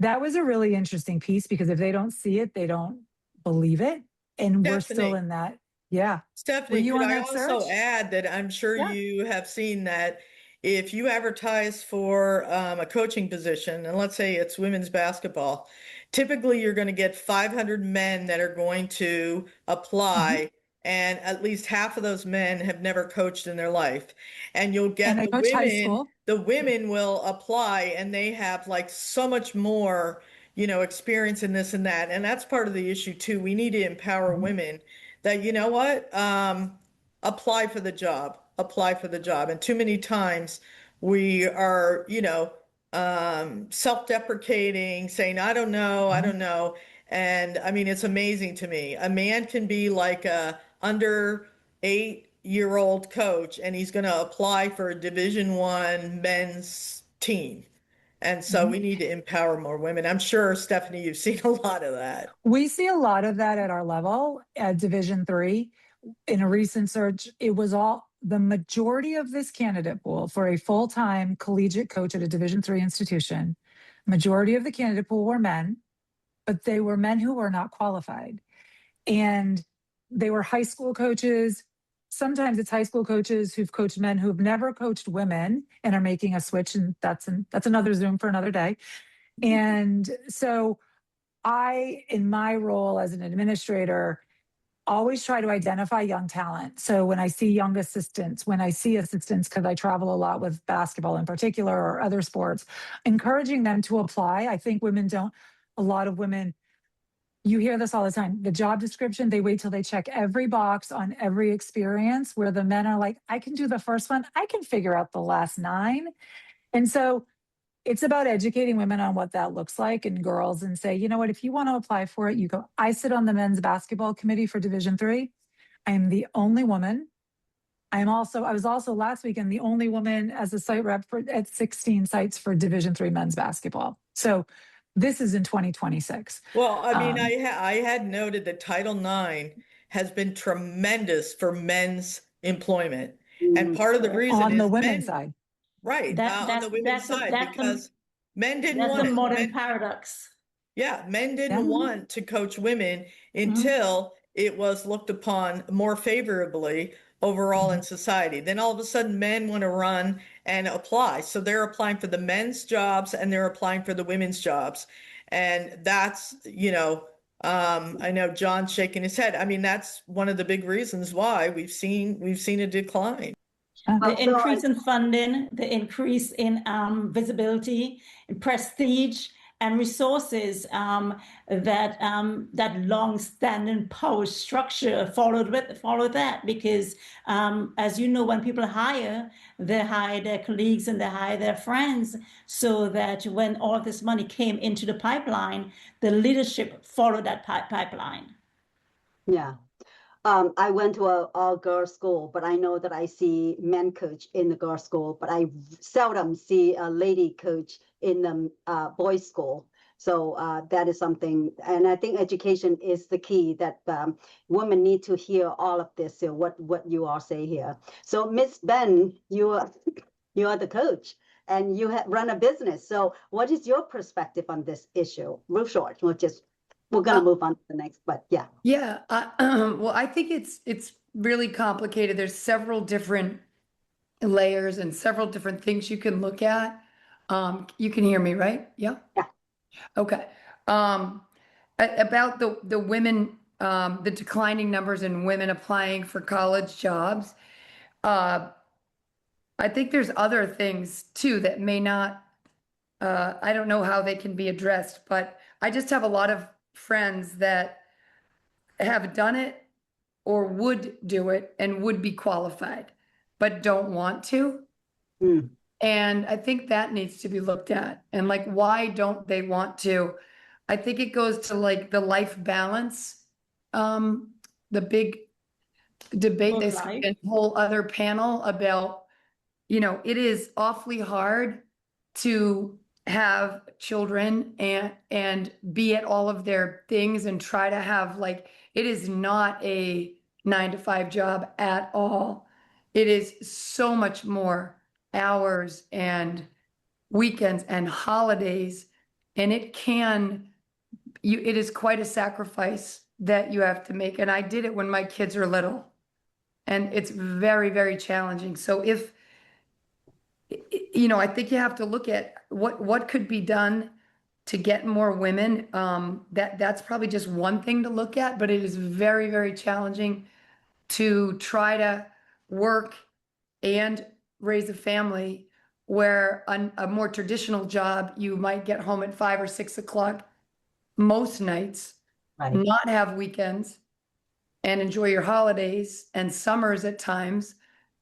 that was a really interesting piece, because if they don't see it, they don't believe it. And we're still in that. Yeah. Stephanie, you could on I that also search? add that I'm sure Yeah. you have seen that if you advertise for a coaching position, and let's say it's women's basketball, typically you're going to get 500 men that are going to apply, and at least half of those men have never coached in their life. And you'll get And I coach high school. the women will apply, and they have like so much more, experience in this and that. And that's part of the issue too. We need to empower women that, you know what, apply for the job, And too many times we are, self-deprecating, saying, I don't know. And I mean, it's amazing to me. A man can be like a under 8-year-old coach, and he's going to apply for a Division I men's team. And so we need to empower more women. I'm sure, Stephanie, you've seen a lot of that. We see a lot of that at our level at Division III. In a recent search, it was the majority of this candidate pool for a full-time collegiate coach at a Division III institution. Majority of the candidate pool were men, but they were men who were not qualified. And they were high school coaches. Sometimes it's high school coaches who've coached men who've never coached women and are making a switch. And that's another Zoom for another day. And so I, in my role as an administrator, always try to identify young talent. So when I see young assistants, because I travel a lot with basketball in particular or other sports, encouraging them to apply. I think a lot of women, you hear this all the time. The job description, they wait till they check every box on every experience, where the men are like, I can do the first one. I can figure out the last 9. And so it's about educating women on what that looks like, and girls, and say, you know what, if you want to apply for it, you go. I sit on the men's basketball committee for Division III. I am the only woman. I was also last weekend the only woman as a site rep at 16 sites for Division III men's basketball. So this is in 2026. Well, I mean, Um, I had noted that Title IX has been tremendous for men's employment. And part of the reason on the is women's men, side. right, on the women's side, because men didn't that's want the it. modern paradox. Yeah, men didn't Yeah. want to coach women until it was looked upon more favorably overall in society. Then all of a sudden, men want to run and apply. So they're applying for the men's jobs and they're applying for the women's jobs. And that's, I know John's shaking his head. I mean, that's one of the big reasons why we've seen a decline. The increase in funding, the increase in visibility, prestige, and resources that long-standing power structure followed that, because as you know, when people hire, they hire their colleagues and they hire their friends, so that when all this money came into the pipeline, the leadership followed that pipeline. Yeah. I went to a all-girls school, but I know that I see men coach in the girls' school, but I seldom see a lady coach in the boys' school. So that is something, and I think education is the key, that women need to hear all of this, what you all say here. So Miss Ben, you are the coach and you run a business. So what is your perspective on this issue? Real short, we're going to move on to the next, but yeah. Yeah, well, I think it's really complicated. There's several different layers and several different things you can look at. You can hear me, right? Yeah? Yeah. Okay. About the women, the declining numbers in women applying for college jobs. I think there's other things too that may not, I don't know how they can be addressed, but I just have a lot of friends that have done it or would do it and would be qualified, but don't want to. Mm. And I think that needs to be looked at. And like, why don't they want to? I think it goes to like the life balance, the big debate. They Life. a whole other panel about, it is awfully hard to have children and be at all of their things and try to have, like, it is not a 9-to-5 job at all. It is so much more hours and weekends and holidays, and it is quite a sacrifice that you have to make. And I did it when my kids are little, and it's very, very challenging. So I think you have to look at what could be done to get more women. That's probably just one thing to look at, but it is very, very challenging to try to work and raise a family, where a more traditional job, you might get home at 5 or 6 o'clock most nights, Right. not have weekends, and enjoy your holidays and summers at times.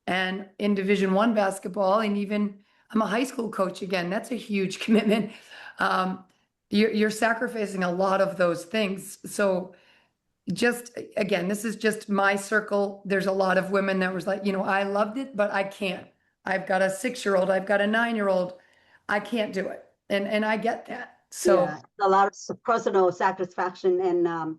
And in Division I basketball, and even I'm a high school coach again, that's a huge commitment. You're sacrificing a lot of those things. So just, again, this is just my circle. There's a lot of women that was like, I loved it, but I can't. I've got a 6-year-old, I've got a 9-year-old. I can't do it. And I get that. So yeah, a lot of personal satisfaction, and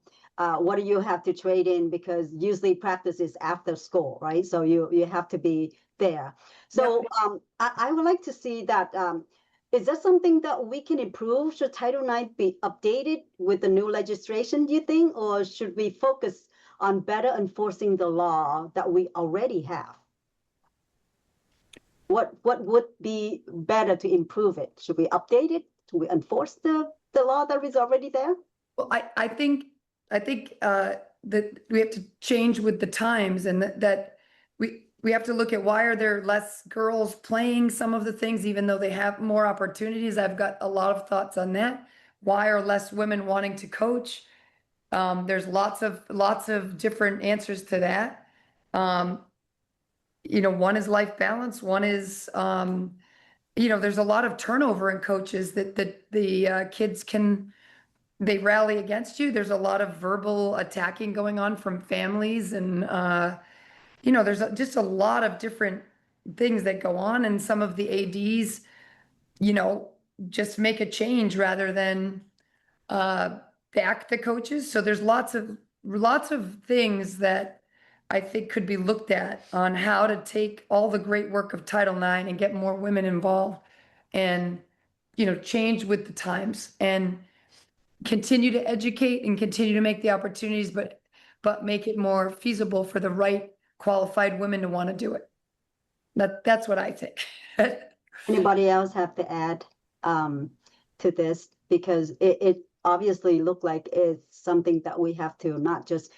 what do you have to trade in, because usually practice is after school, right? So you have to be there. So I would like to see that. Is that something that we can improve? Should Title IX be updated with the new legislation, do you think, or should we focus on better enforcing the law that we already have? What would be better to improve it? Should we update it? Should we enforce the law that is already there? well, I think that we have to change with the times, and that we have to look at, why are there less girls playing some of the things, even though they have more opportunities. I've got a lot of thoughts on that. Why are less women wanting to coach? There's lots of different answers to that. One is life balance. One is, there's a lot of turnover in coaches that the kids they rally against you. There's a lot of verbal attacking going on from families, and there's just a lot of different things that go on, and some of the ADs, just make a change rather than back the coaches. So there's lots of things that I think could be looked at on how to take all the great work of Title IX and get more women involved and, change with the times and continue to educate and continue to make the opportunities, but make it more feasible for the right qualified women to want to do it. That's what I think. Anybody else have to add to this? Because it obviously looked like it's something that we have to not just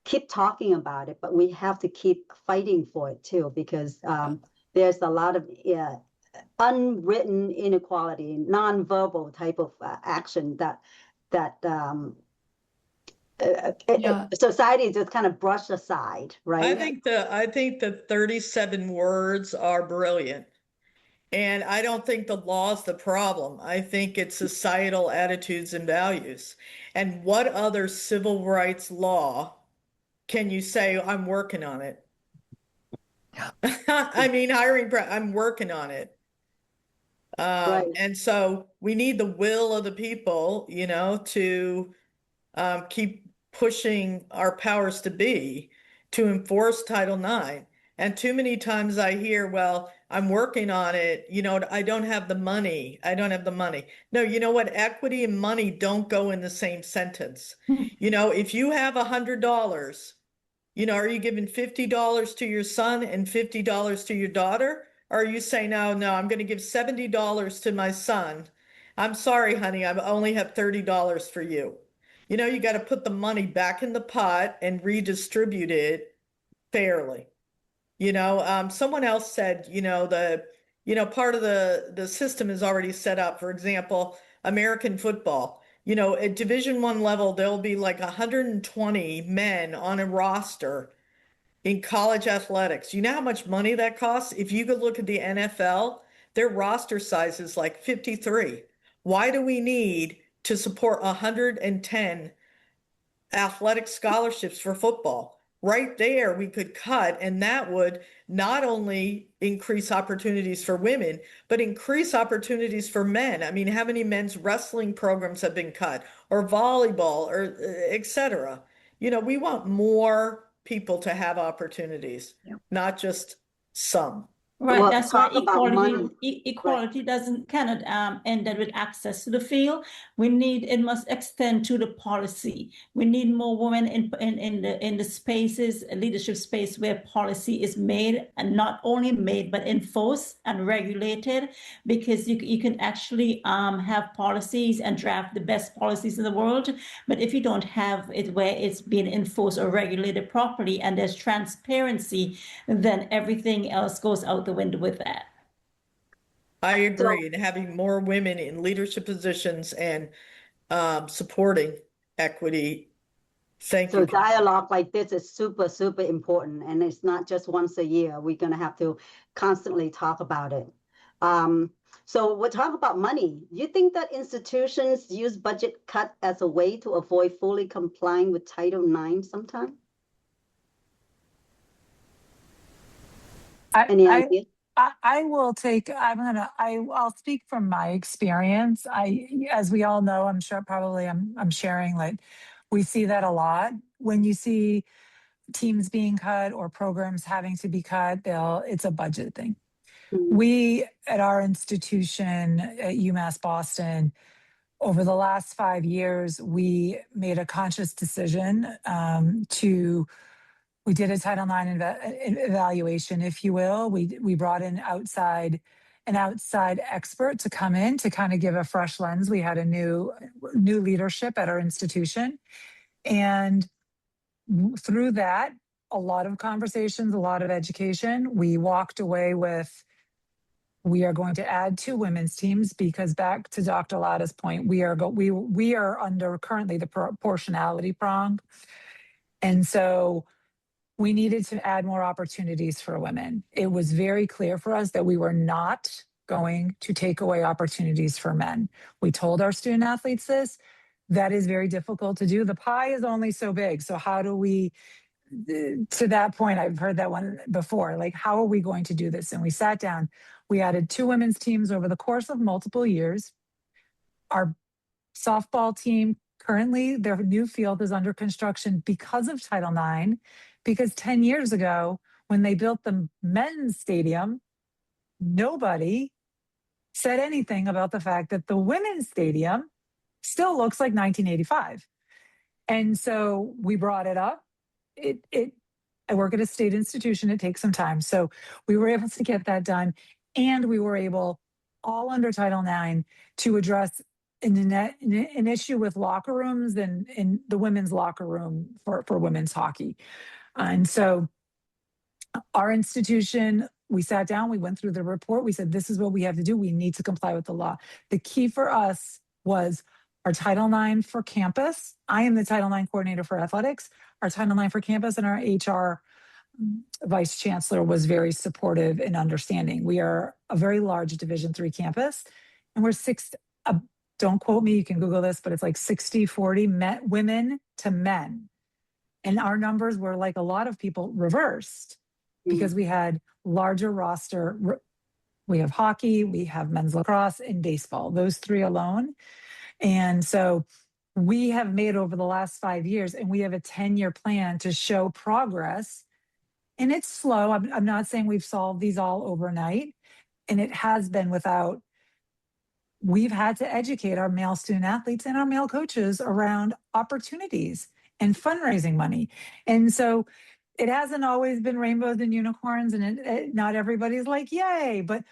keep talking about it, but we have to keep fighting for it too, because there's a lot of unwritten inequality, nonverbal type of action that society just kind of brushed aside, right? I think the 37 words are brilliant. And I don't think the law is the problem. I think it's societal attitudes and values. And what other civil rights law can you say, I'm working on it? I mean, I'm working on it. Right. And so we need the will of the people, to keep pushing our powers to be to enforce Title IX. And too many times I hear, well, I'm working on it. I don't have the money. I don't have the money. No, you know what? Equity and money don't go in the same sentence. If you have $100, are you giving $50 to your son and $50 to your daughter? Or are you saying, no, I'm going to give $70 to my son. I'm sorry, honey, I only have $30 for you. You got to put the money back in the pot and redistribute it fairly. Someone else said, part of the system is already set up. For example, American football, at Division I level, there'll be like 120 men on a roster in college athletics. You know how much money that costs? If you could look at the NFL, their roster size is like 53. Why do we need to support 110 athletic scholarships for football? Right there, we could cut, and that would not only increase opportunities for women, but increase opportunities for men. I mean, how many men's wrestling programs have been cut, or volleyball, or etc.? We want more people to have opportunities, not just some. Right, Well, that's why talk about money. equality cannot end with access to the field. It must extend to the policy. We need more women in the spaces, leadership space where policy is made, and not only made but enforced and regulated, because you can actually have policies and draft the best policies in the world, but if you don't have it where it's being enforced or regulated properly and there's transparency, then everything else goes out the window with that. I agree. And having more women in leadership positions and supporting equity. Thank you. So dialogue like this is super, super important. And it's not just once a year. We're going to have to constantly talk about it. So we'll talk about money. You think that institutions use budget cut as a way to avoid fully complying with Title IX sometime? Any idea? I'll speak from my experience. As we all know, I'm sure probably I'm sharing, like, we see that a lot. When you see teams being cut or programs having to be cut, it's a budget thing. We at our institution at UMass Boston, over the last 5 years, we made a conscious decision we did a Title IX evaluation, if you will. We brought in an outside expert to come in to kind of give a fresh lens. We had a new leadership at our institution. And through that, a lot of conversations, a lot of education, we walked away with, we are going to add 2 women's teams, because back to Dr. Lada's point, we are under currently the proportionality prong. And so we needed to add more opportunities for women. It was very clear for us that we were not going to take away opportunities for men. We told our student athletes this. That is very difficult to do. The pie is only so big. So how do we to that point, I've heard that one before. Like, how are we going to do this? And we sat down, we added 2 women's teams over the course of multiple years. Our softball team, currently, their new field is under construction because of Title IX, because 10 years ago, when they built the men's stadium, nobody said anything about the fact that the women's stadium still looks like 1985. And so we brought it up. I work at a state institution. It takes some time. So we were able to get that done. And we were able, all under Title IX, to address an issue with locker rooms and in the women's locker room for women's hockey. And so our institution, we sat down, we went through the report. We said, this is what we have to do. We need to comply with the law. The key for us was our Title IX for campus. I am the Title IX coordinator for athletics. Our Title IX for campus, and our HR vice chancellor was very supportive and understanding. We are a very large Division III campus, and we're don't quote me, you can Google this, but it's like 60-40 women to men. And our numbers were, like a lot of people, reversed because we had larger roster. We have hockey, we have men's lacrosse, and baseball, those 3 alone. And so we have made over the last 5 years, and we have a 10-year plan to show progress. And it's slow. I'm not saying we've solved these all overnight. And it has been we've had to educate our male student athletes and our male coaches around opportunities and fundraising money. And so it hasn't always been rainbows and unicorns, and not everybody's like, yay, but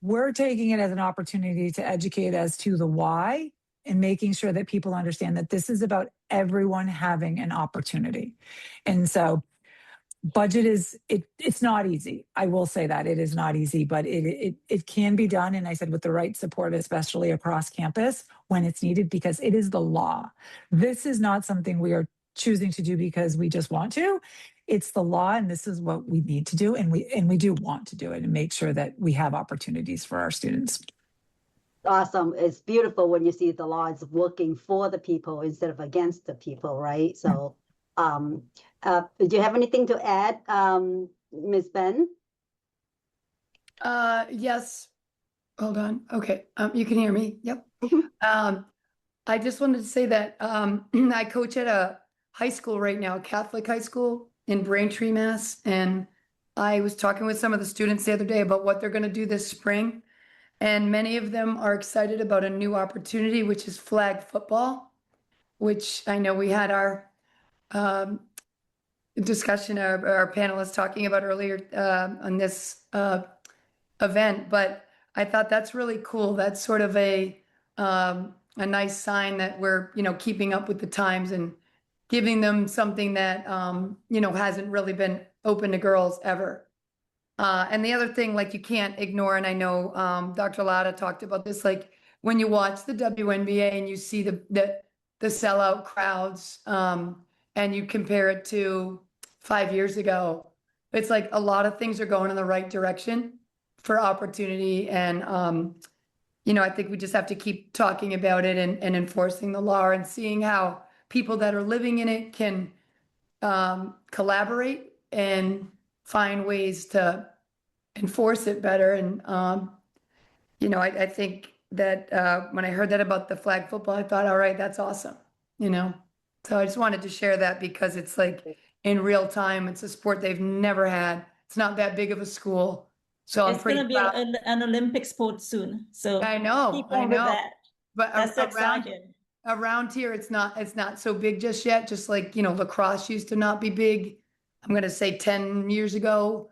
we're taking it as an opportunity to educate as to the why and making sure that people understand that this is about everyone having an opportunity. And so budget it's not easy. I will say that it is not easy, but it can be done. And I said, with the right support, especially across campus when it's needed, because it is the law. This is not something we are choosing to do because we just want to. It's the law, and this is what we need to do. And we do want to do it and make sure that we have opportunities for our students. Awesome. It's beautiful when you see the law is working for the people instead of against the people, right? So do you have anything to add, Ms. Ben? Yes. Hold on. Okay. You can hear me. Yep. I just wanted to say that I coach at a high school right now, Catholic high school in Braintree, Mass. And I was talking with some of the students the other day about what they're going to do this spring. And many of them are excited about a new opportunity, which is flag football, which I know we had our discussion, our panelists talking about earlier on this event. But I thought that's really cool. That's sort of a nice sign that we're, keeping up with the times and giving them something that, hasn't really been open to girls ever. And the other thing, like, you can't ignore, and I know Dr. Lada talked about this, like when you watch the WNBA and you see the sellout crowds, and you compare it to 5 years ago, it's like a lot of things are going in the right direction for opportunity. And, I think we just have to keep talking about it and enforcing the law and seeing how people that are living in it can collaborate and find ways to enforce it better. And, I think that when I heard that about the flag football, I thought, all right, that's awesome, So I just wanted to share that because it's like in real time, it's a sport they've never had. It's not that big of a school. So It's going to be an Olympic sport soon. So I know, keep on with that. But That's exciting. Around here, it's not so big just yet. Just like, lacrosse used to not be big. I'm going to say 10 years ago,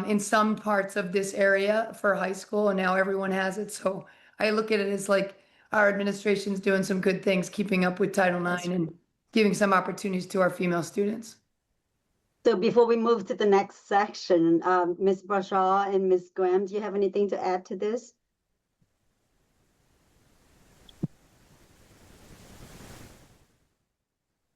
in some parts of this area for high school, and now everyone has it. So I look at it as like our administration's doing some good things, keeping up with Title IX and giving some opportunities to our female students. So before we move to the next section, Ms. Brashaw and Ms. Graham, do you have anything to add to this?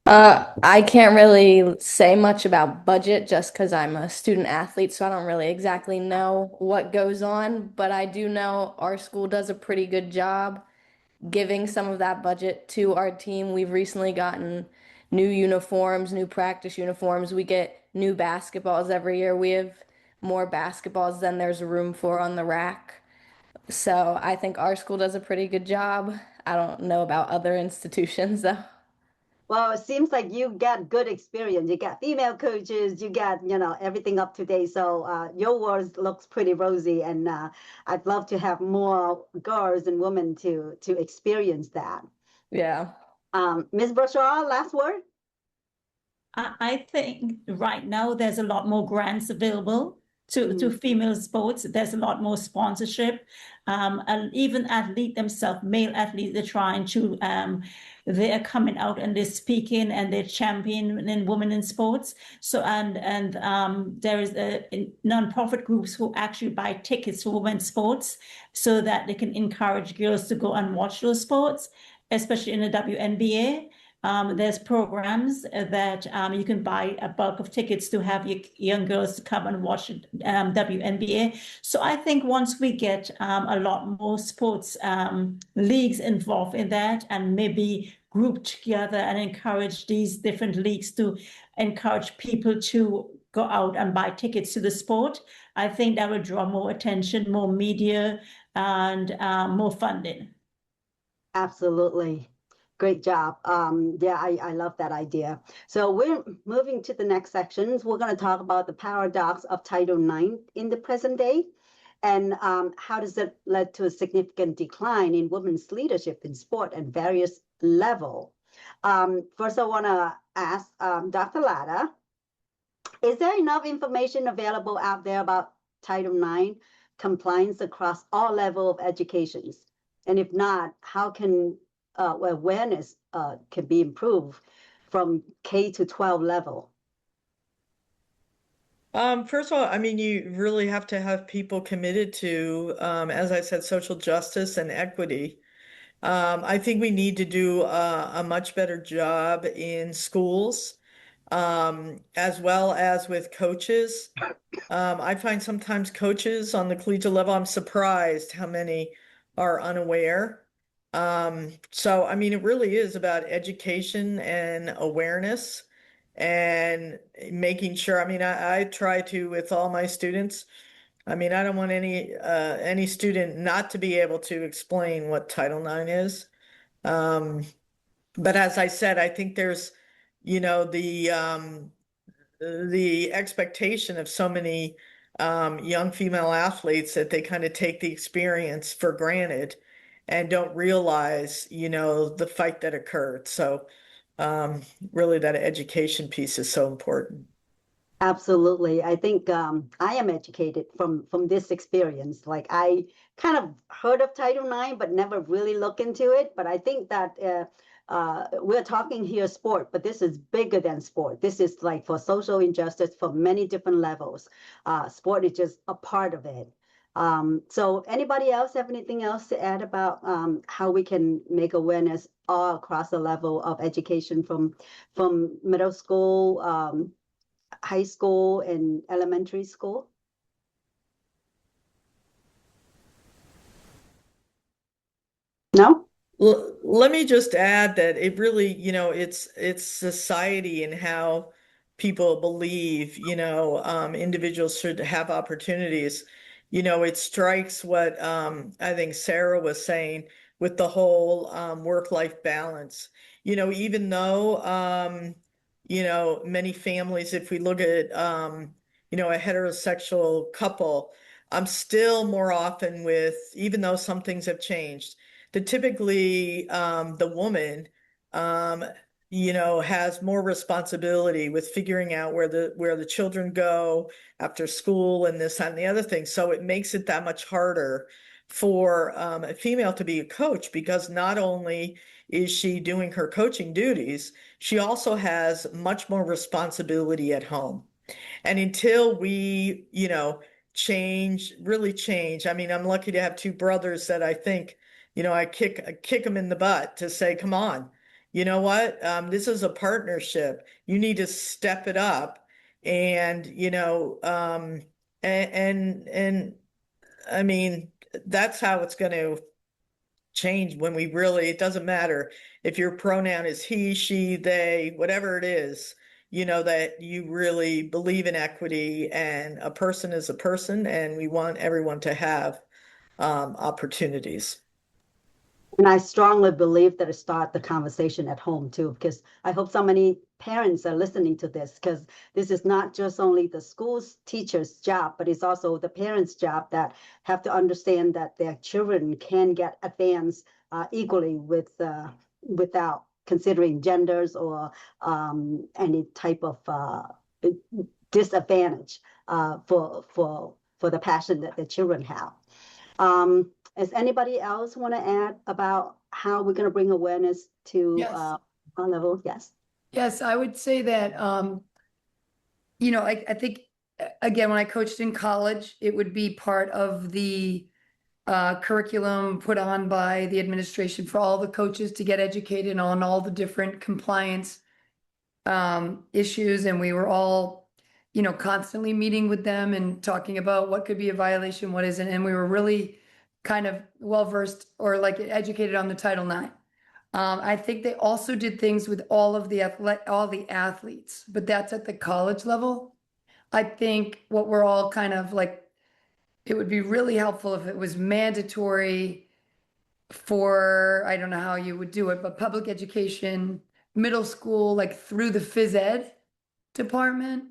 I can't really say much about budget just because I'm a student athlete, so I don't really exactly know what goes on, but I do know our school does a pretty good job giving some of that budget to our team. We've recently gotten new uniforms, new practice uniforms. We get new basketballs every year. We have more basketballs than there's room for on the rack. So I think our school does a pretty good job. I don't know about other institutions though. Well, it seems like you got good experience. You got female coaches, you got, everything up to date. So your world looks pretty rosy, and I'd love to have more girls and women to experience that. Yeah. Ms. Brashaw, last word? I think right now there's a lot more grants available to female sports. There's a lot more sponsorship. And even athletes themselves, male athletes, they're trying to, they're coming out and they're speaking and they're championing women in sports. So, and there is non-profit groups who actually buy tickets for women's sports so that they can encourage girls to go and watch those sports, especially in the WNBA. There's programs that you can buy a bulk of tickets to have your young girls to come and watch WNBA. So I think once we get a lot more sports leagues involved in that and maybe group together and encourage these different leagues to encourage people to go out and buy tickets to the sport, I think that will draw more attention, more media, and more funding. Absolutely. Great job. Yeah, I love that idea. So we're moving to the next sections. We're going to talk about the paradox of Title IX in the present day, and how does it lead to a significant decline in women's leadership in sport at various levels. First, I want to ask Dr. Latta, is there enough information available out there about Title IX compliance across all levels of educations? And if not, how can awareness can be improved from K to 12 level? First of all, I mean, you really have to have people committed to, as I said, social justice and equity. I think we need to do a much better job in schools, as well as with coaches. I find sometimes coaches on the collegiate level, I'm surprised how many are unaware. So, I mean, it really is about education and awareness and making sure. I mean, I try to with all my students. I mean, I don't want any student not to be able to explain what Title IX is. But as I said, I think there's, the expectation of so many young female athletes that they kind of take the experience for granted and don't realize, the fight that occurred. So really that education piece is so important. Absolutely. I think I am educated from this experience. Like I kind of heard of Title IX, but never really looked into it. But I think that we're talking here sport, but this is bigger than sport. This is like for social injustice for many different levels. Sport is just a part of it. So anybody else have anything else to add about how we can make awareness all across the level of education from middle school, high school, and elementary school? No? Let me just add that it really, it's society and how people believe, individuals should have opportunities. It strikes what I think Sarah was saying with the whole work-life balance. Even though many families, if we look at a heterosexual couple, I'm still more often with, even though some things have changed, that typically the woman has more responsibility with figuring out where the children go after school and this and the other thing. So it makes it that much harder for a female to be a coach, because not only is she doing her coaching duties, she also has much more responsibility at home. And until we, really change. I mean, I'm lucky to have two brothers that I think, I kick them in the butt to say, come on, you know what? This is a partnership. You need to step it up. And, and I mean, that's how it's going to change when we really, it doesn't matter if your pronoun is he, she, they, whatever it is, that you really believe in equity and a person is a person and we want everyone to have opportunities. And I strongly believe that it start the conversation at home too, because I hope so many parents are listening to this, because this is not just only the school's teacher's job, but it's also the parents' job that have to understand that their children can get advanced equally without considering genders or any type of disadvantage for the passion that the children have. Does anybody else want to add about how we're going to bring awareness to Yes. our level? Yes. Yes, I would say that, I think, again, when I coached in college, it would be part of the curriculum put on by the administration for all the coaches to get educated on all the different compliance issues. And we were all, constantly meeting with them and talking about what could be a violation, what isn't. And we were really kind of well-versed or like educated on the Title IX. I think they also did things with all the athletes, but that's at the college level. I think what we're all kind of like, it would be really helpful if it was mandatory for, I don't know how you would do it, but public education, middle school, like through the phys ed department,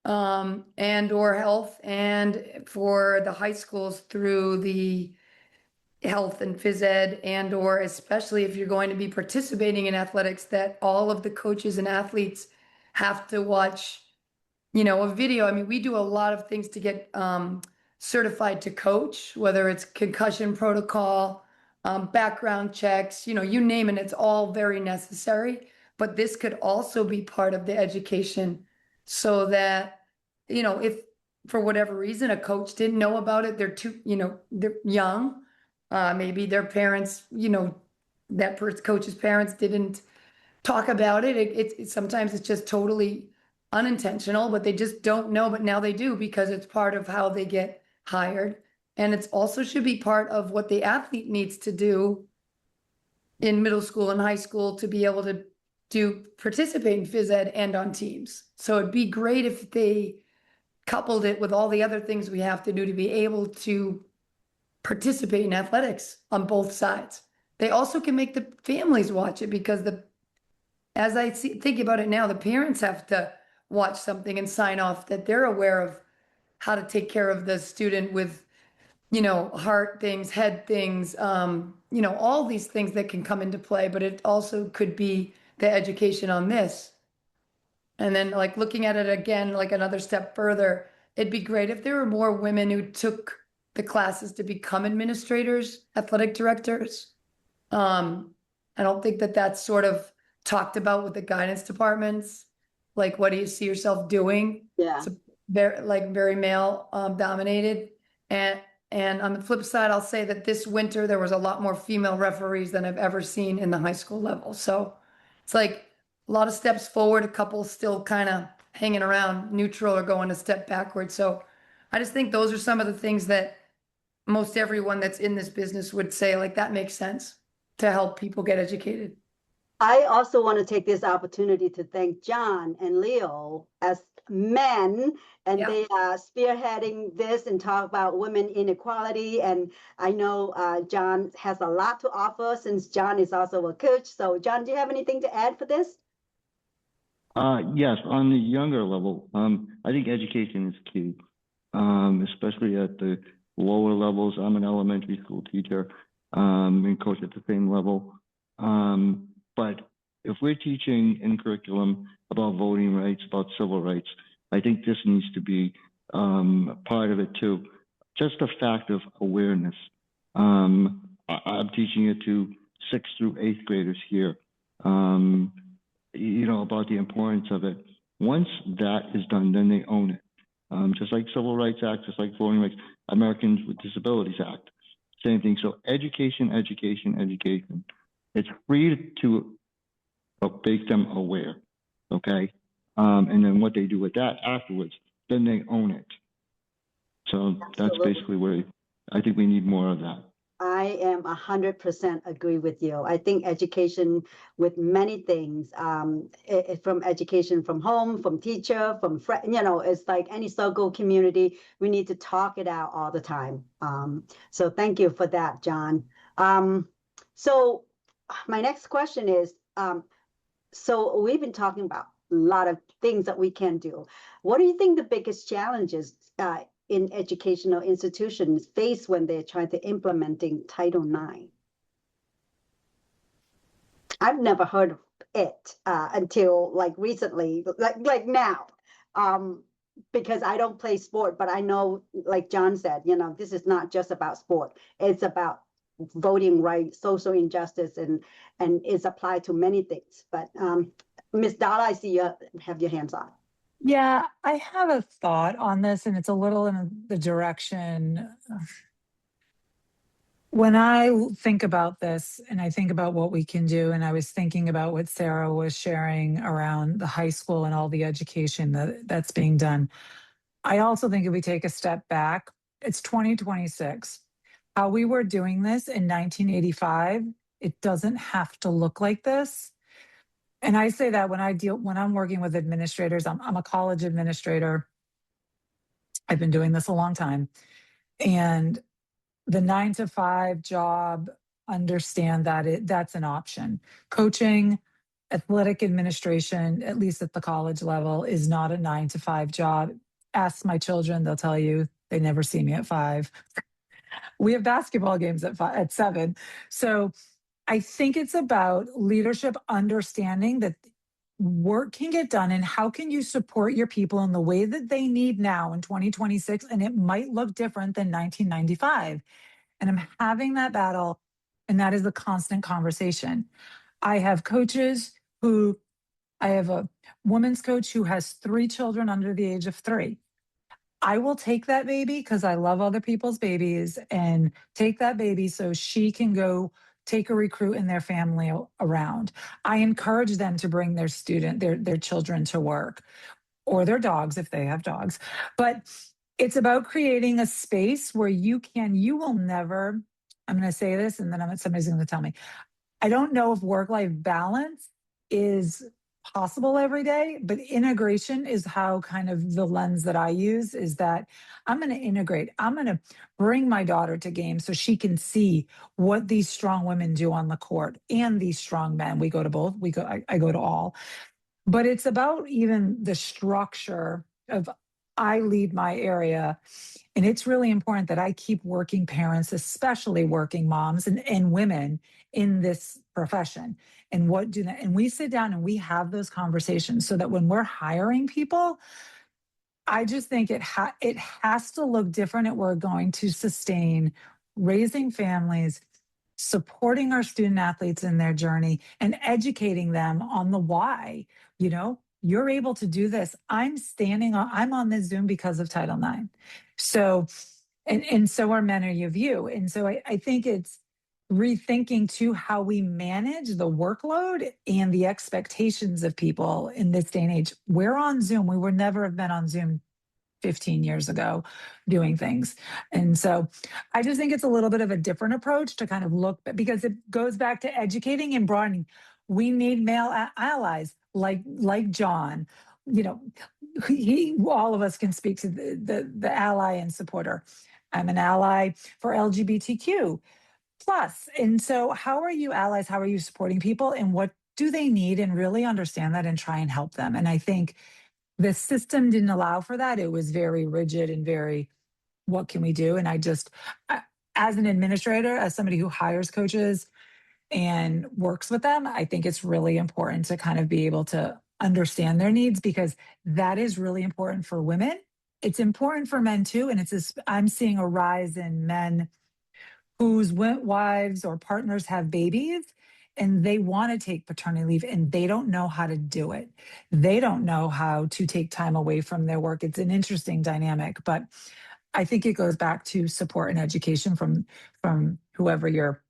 and or health, and for the high schools through the health and phys ed, and or especially if you're going to be participating in athletics, that all of the coaches and athletes have to watch, a video. I mean, we do a lot of things to get certified to coach, whether it's concussion protocol, background checks, you name it, it's all very necessary. But this could also be part of the education so that, if for whatever reason a coach didn't know about it, they're young, maybe their parents, that coach's parents didn't talk about it. It's sometimes it's just totally unintentional, but they just don't know, but now they do because it's part of how they get hired. And it's also should be part of what the athlete needs to do in middle school and high school to be able to participate in phys ed and on teams. So it'd be great if they coupled it with all the other things we have to do to be able to participate in athletics on both sides. They also can make the families watch it because as I think about it now, the parents have to watch something and sign off that they're aware of how to take care of the student with, heart things, head things, all these things that can come into play, but it also could be the education on this. And then like looking at it again, like another step further, it'd be great if there were more women who took the classes to become administrators, athletic directors. I don't think that that's sort of talked about with the guidance departments. Like, what do you see yourself doing? Yeah. It's very male dominated. And on the flip side, I'll say that this winter there was a lot more female referees than I've ever seen in the high school level. So it's like a lot of steps forward, a couple still kind of hanging around neutral or going a step backwards. So I just think those are some of the things that most everyone that's in this business would say, like, that makes sense to help people get educated. I also want to take this opportunity to thank John and Leo as men, and Yeah. they are spearheading this and talk about women inequality. And I know John has a lot to offer since John is also a coach. So John, do you have anything to add for this? Yes, on the younger level, I think education is key, especially at the lower levels. I'm an elementary school teacher and coach at the same level. But if we're teaching in curriculum about voting rights, about civil rights, I think this needs to be part of it too. Just the fact of awareness. I'm teaching it to 6th through 8th graders here. About the importance of it. Once that is done, then they own it. Just like Civil Rights Act, just like Voting Rights, Americans with Disabilities Act, same thing. So education. It's free to make them aware, okay? And then what they do with that afterwards, then they own it. So that's Absolutely. basically where I think we need more of that. I am 100% agree with you. I think education with many things, from education from home, from teacher, from friend, it's like any circle community, we need to talk it out all the time. So thank you for that, John. So my next question is, so we've been talking about a lot of things that we can do. What do you think the biggest challenges in educational institutions face when they're trying to implementing Title IX? I've never heard of it until like recently, like now, because I don't play sport, but I know, like John said, this is not just about sport. It's about voting rights, social injustice, and is applied to many things. But Ms. Dalla, I see you have your hands on. Yeah, I have a thought on this, and it's a little in the direction. When I think about this and I think about what we can do, and I was thinking about what Sarah was sharing around the high school and all the education that's being done, I also think if we take a step back, it's 2026. How we were doing this in 1985, it doesn't have to look like this. And I say that when I'm working with administrators, I'm a college administrator. I've been doing this a long time. And the 9 to 5 job, understand that that's an option. Coaching, athletic administration, at least at the college level, is not a 9 to 5 job. Ask my children, they'll tell you they never see me at 5. We have basketball games at 7. So I think it's about leadership understanding that work can get done and how can you support your people in the way that they need now in 2026, and it might look different than 1995. And I'm having that battle, and that is the constant conversation. I have coaches I have a women's coach who has 3 children under the age of 3. I will take that baby because I love other people's babies, and take that baby so she can go take a recruit and their family around. I encourage them to bring their children to work, or their dogs if they have dogs. But it's about creating a space where you will never, I'm going to say this and then somebody's going to tell me, I don't know if work-life balance is possible every day, but integration is how kind of the lens that I use is that I'm going to integrate. I'm going to bring my daughter to games so she can see what these strong women do on the court and these strong men. We go to both. I go to all. But it's about even the structure of I lead my area. And it's really important that I keep working parents, especially working moms and women in this profession. And and we sit down and we have those conversations so that when we're hiring people, I just think it has to look different if we're going to sustain raising families, supporting our student athletes in their journey, and educating them on the why. You're able to do this. I'm on this Zoom because of Title IX. So, and so are many of you. And so I think it's rethinking too how we manage the workload and the expectations of people in this day and age. We're on Zoom. We would never have been on Zoom 15 years ago doing things. And so I just think it's a little bit of a different approach to kind of look, because it goes back to educating and broadening. We need male allies like John. All of us can speak to the ally and supporter. I'm an ally for LGBTQ plus. And so how are you allies? How are you supporting people? And what do they need? And really understand that and try and help them. And I think the system didn't allow for that. It was very rigid and very, what can we do? And as an administrator, as somebody who hires coaches and works with them, I think it's really important to kind of be able to understand their needs, because that is really important for women. It's important for men too. And I'm seeing a rise in men whose wives or partners have babies and they want to take paternity leave and they don't know how to do it. They don't know how to take time away from their work. It's an interesting dynamic, but I think it goes back to support and education from whoever your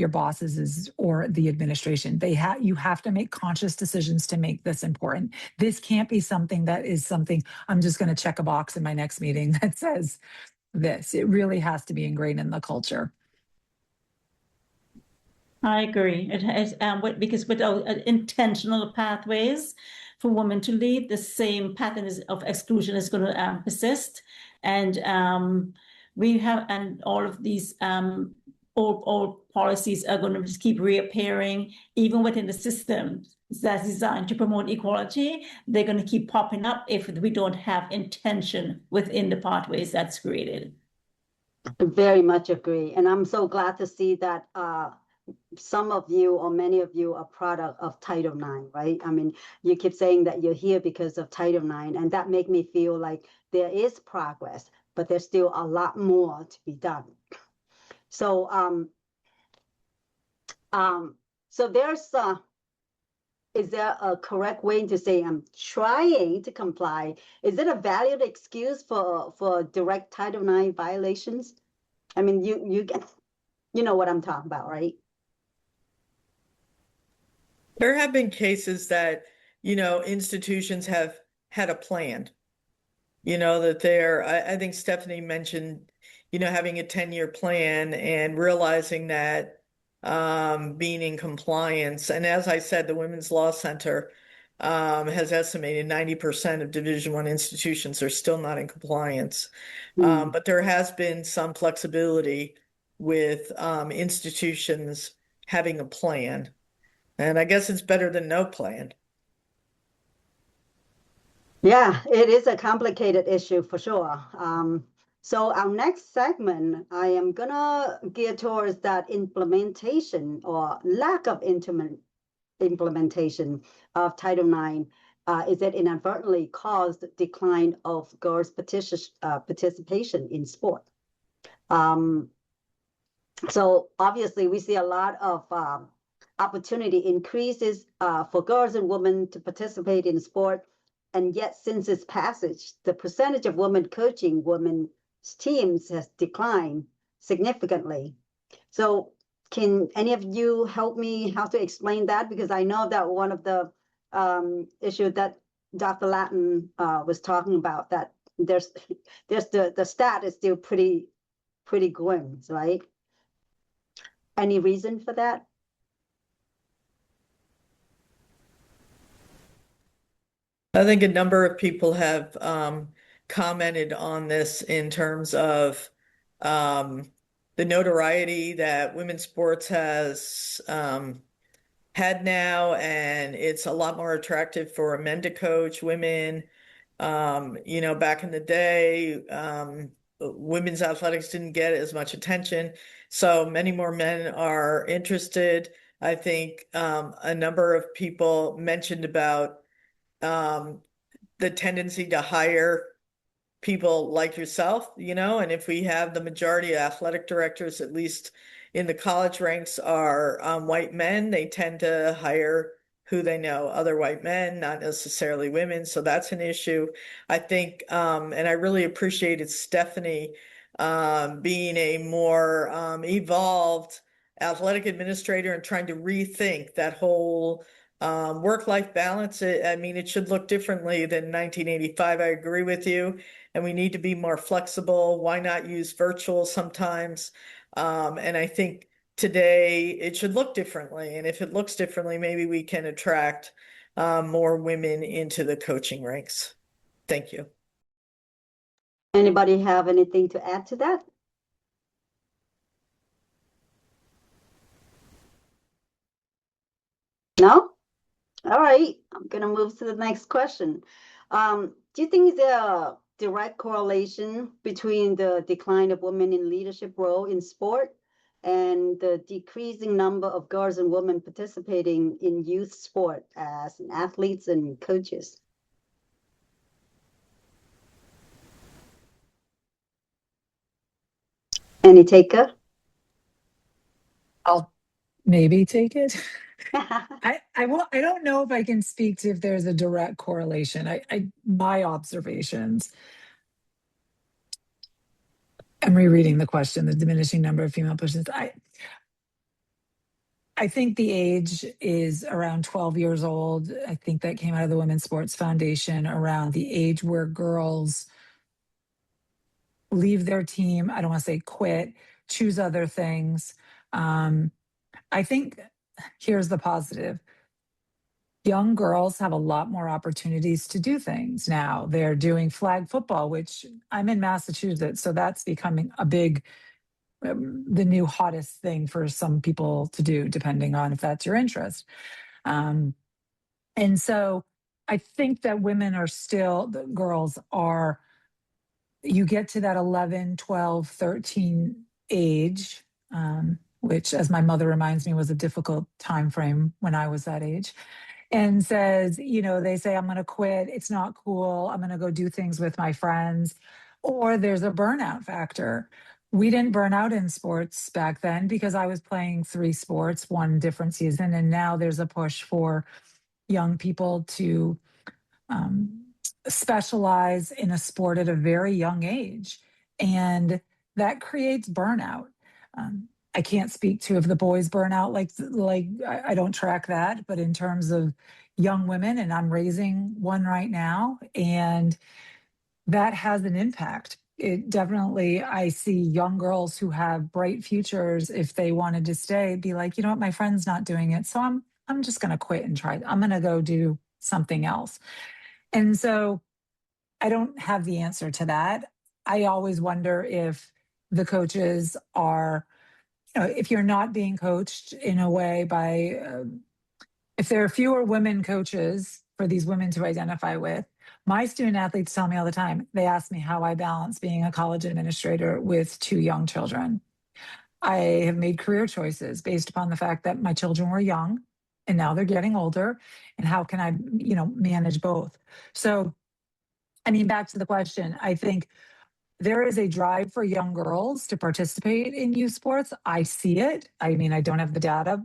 bosses is or the administration. You have to make conscious decisions to make this important. This can't be something I'm just going to check a box in my next meeting that says this. It really has to be ingrained in the culture. I agree. It has, because without intentional pathways for women to lead, the same pattern of exclusion is going to persist. And we have, and all of these old policies are going to just keep reappearing, even within the system that's designed to promote equality. They're going to keep popping up if we don't have intention within the pathways that's created. Very much agree. And I'm so glad to see that some of you or many of you are product of Title IX, right? I mean, you keep saying that you're here because of Title IX, and that make me feel like there is progress, but there's still a lot more to be done. So, so there's is there a correct way to say I'm trying to comply? Is it a valid excuse for direct Title IX violations? I mean, you know what I'm talking about, right? There have been cases that, institutions have had a plan, that I think Stephanie mentioned, having a 10-year plan and realizing that being in compliance. And as I said, the Women's Law Center has estimated 90% of Division I institutions are still not in compliance. But there has been some flexibility with institutions having a plan. And I guess it's better than no plan. Yeah, it is a complicated issue for sure. So our next segment, I am gonna gear towards that implementation or lack of implementation of Title IX. Is it inadvertently caused decline of girls' participation in sport? So obviously we see a lot of opportunity increases for girls and women to participate in sport. And yet since its passage, the percentage of women coaching women's teams has declined significantly. So can any of you help me how to explain that? Because I know that one of the issues that Dr. Latin was talking about, that there's the stat is still pretty grim, right? Any reason for that? I think a number of people have commented on this in terms of the notoriety that women's sports has had now, and it's a lot more attractive for men to coach women. Back in the day, women's athletics didn't get as much attention, so many more men are interested. I think a number of people mentioned about the tendency to hire people like yourself, and if we have the majority of athletic directors, at least in the college ranks, are white men, they tend to hire who they know, other white men, not necessarily women. So that's an issue. I think, and I really appreciated Stephanie being a more evolved athletic administrator and trying to rethink that whole work-life balance. I mean, it should look differently than 1985. I agree with you. And we need to be more flexible. Why not use virtual sometimes? And I think today it should look differently. And if it looks differently, maybe we can attract more women into the coaching ranks. Thank you. Anybody have anything to add to that? No? All right, I'm gonna move to the next question. Do you think there a direct correlation between the decline of women in leadership role in sport and the decreasing number of girls and women participating in youth sport as athletes and coaches? Any taker? I'll maybe take it. I don't know if I can speak to if there's a direct correlation. My observations. I'm rereading the question, the diminishing number of female persons. I think the age is around 12 years old. I think that came out of the Women's Sports Foundation, around the age where girls leave their team. I don't want to say quit, choose other things. I think here's the positive. Young girls have a lot more opportunities to do things now. They're doing flag football, which I'm in Massachusetts, so that's becoming a big, the new hottest thing for some people to do, depending on if that's your interest. And so I think that women are still, the girls are, you get to that 11, 12, 13 age, which, as my mother reminds me, was a difficult time frame when I was that age, and says, you know, they say, I'm going to quit. It's not cool. I'm going to go do things with my friends. Or there's a burnout factor. We didn't burn out in sports back then because I was playing 3 sports, 1 different season. And now there's a push for young people to specialize in a sport at a very young age. And that creates burnout. I can't speak to if the boys burn out, like I don't track that, but in terms of young women, and I'm raising one right now, and that has an impact. It definitely, I see young girls who have bright futures, if they wanted to stay, be like, you know what, my friend's not doing it, so I'm just going to quit and try. I'm going to go do something else. And so I don't have the answer to that. I always wonder if the coaches are, you know, if you're not being coached in a way by, if there are fewer women coaches for these women to identify with. My student athletes tell me all the time, they ask me how I balance being a college administrator with 2 young children. I have made career choices based upon the fact that my children were young and now they're getting older, and how can I, you know, manage both? So, I mean, back to the question, I think there is a drive for young girls to participate in youth sports. I see it. I mean, I don't have the data,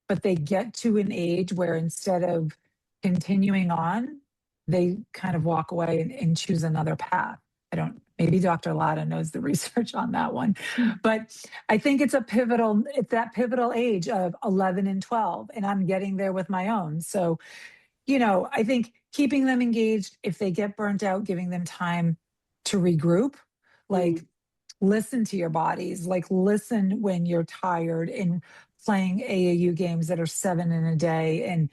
but they get to an age where instead of continuing on, they kind of walk away and choose another path. I don't, maybe Dr. Latta knows the research on that one, but I think it's that pivotal age of 11 and 12, and I'm getting there with my own. So, you know, I think keeping them engaged, if they get burnt out, giving them time to regroup, like listen to your bodies, like listen when you're tired, and playing AAU games that are 7 in a day. And,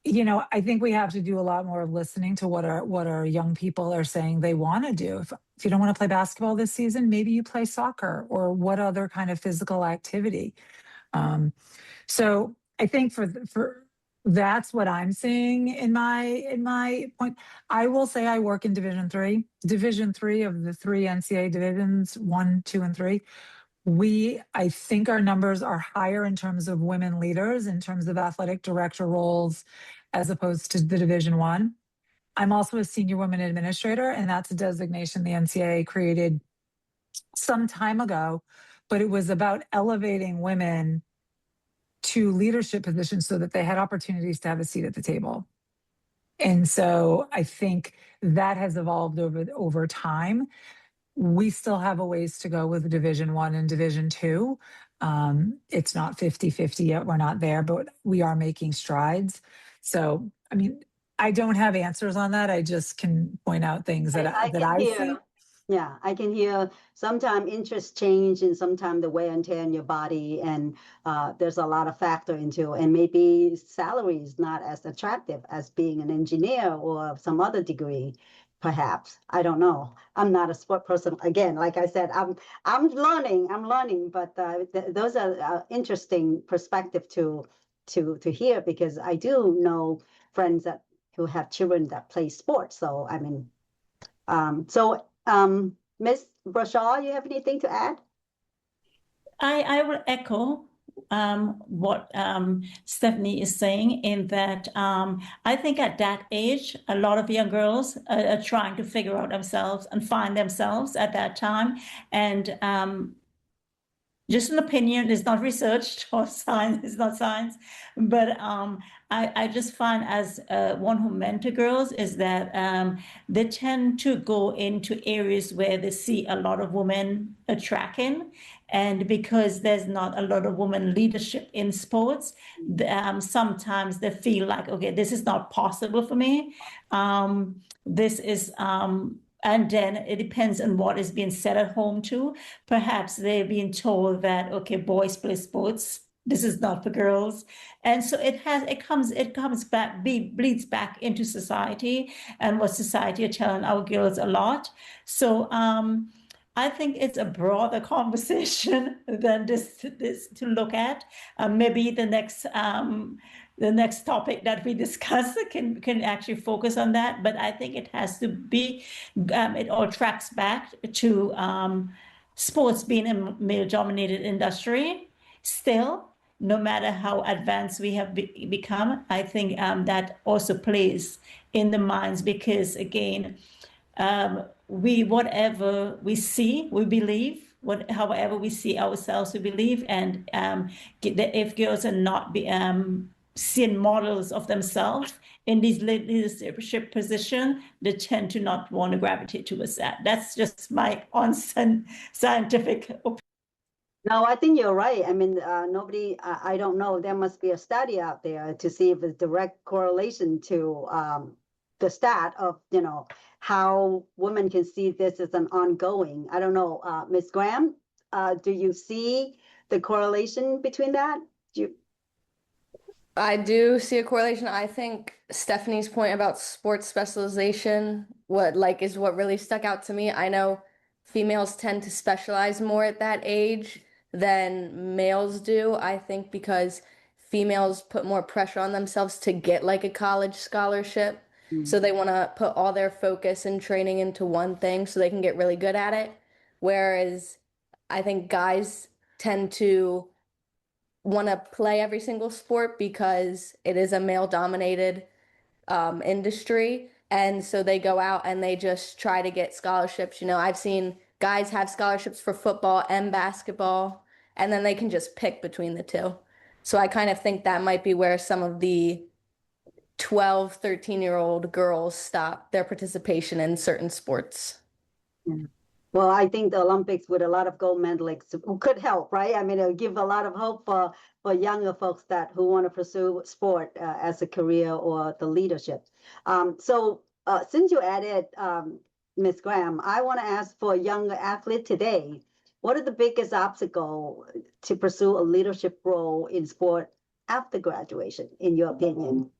you know, I think we have to do a lot more of listening to what our young people are saying they want to do. If you don't want to play basketball this season, maybe you play soccer, or what other kind of physical activity. So I think for that's what I'm seeing in my point. I will say I work in Division 3. Division 3 of the 3 NCAA divisions, 1, 2, and 3. I think our numbers are higher in terms of women leaders, in terms of athletic director roles, as opposed to the Division 1. I'm also a senior women administrator, and that's a designation the NCAA created some time ago, but it was about elevating women to leadership positions so that they had opportunities to have a seat at the table. And so I think that has evolved over time. We still have a ways to go with Division 1 and Division 2. It's not 50-50 yet. We're not there, but we are making strides. So, I mean, I don't have answers on that. I just can point out things that I see. Yeah, I can hear sometimes interest change, and sometimes the wear and tear in your body, and there's a lot of factor into, and maybe salary is not as attractive as being an engineer or some other degree, perhaps. I don't know. I'm not a sport person. Again, like I said, I'm learning, but those are interesting perspective to hear, because I do know friends who have children that play sports. So I mean, Ms. Brashaw, you have anything to add? I will echo what Stephanie is saying, in that I think at that age, a lot of young girls are trying to figure out themselves and find themselves at that time. And just an opinion, it's not researched, or science, it's not science, but I just find, as one who mentor girls, is that they tend to go into areas where they see a lot of women tracking, and because there's not a lot of women leadership in sports, sometimes they feel like, okay, this is not possible for me. This is and then it depends on what is being said at home too. Perhaps they're being told that, okay, boys play sports, this is not for girls. And so it comes back, bleeds back into society and what society are telling our girls a lot. So I think it's a broader conversation than this to look at. Maybe the next topic that we discuss can actually focus on that. But I think it has to be, it all tracks back to sports being a male-dominated industry. Still, no matter how advanced we have become, I think that also plays in the minds because, again, whatever we see, we believe. However we see ourselves, we believe. And if girls are not seeing models of themselves in these leadership positions, they tend to not want to gravitate towards that. That's just my scientific opinion. No, I think you're right. I mean, I don't know. There must be a study out there to see if it's direct correlation to the stat of, how women can see this as an ongoing. I don't know, Ms. Graham, do you see the correlation between that? I do see a correlation. I think Stephanie's point about sports specialization, is what really stuck out to me. I know females tend to specialize more at that age than males do. I think because females put more pressure on themselves to get like a college scholarship. So they want to put all their focus and training into one thing so they can get really good at it. Whereas I think guys tend to want to play every single sport because it is a male-dominated industry. And so they go out and they just try to get scholarships. I've seen guys have scholarships for football and basketball, and then they can just pick between the two. So I kind of think that might be where some of the 12, 13-year-old girls stop their participation in certain sports. Yeah. Well, I think the Olympics with a lot of gold medalists could help, right? I mean, it'll give a lot of hope for younger folks who want to pursue sport as a career or the leadership. So since you added Ms. Graham, I want to ask for a young athlete today, what are the biggest obstacles to pursue a leadership role in sport after graduation, in your opinion?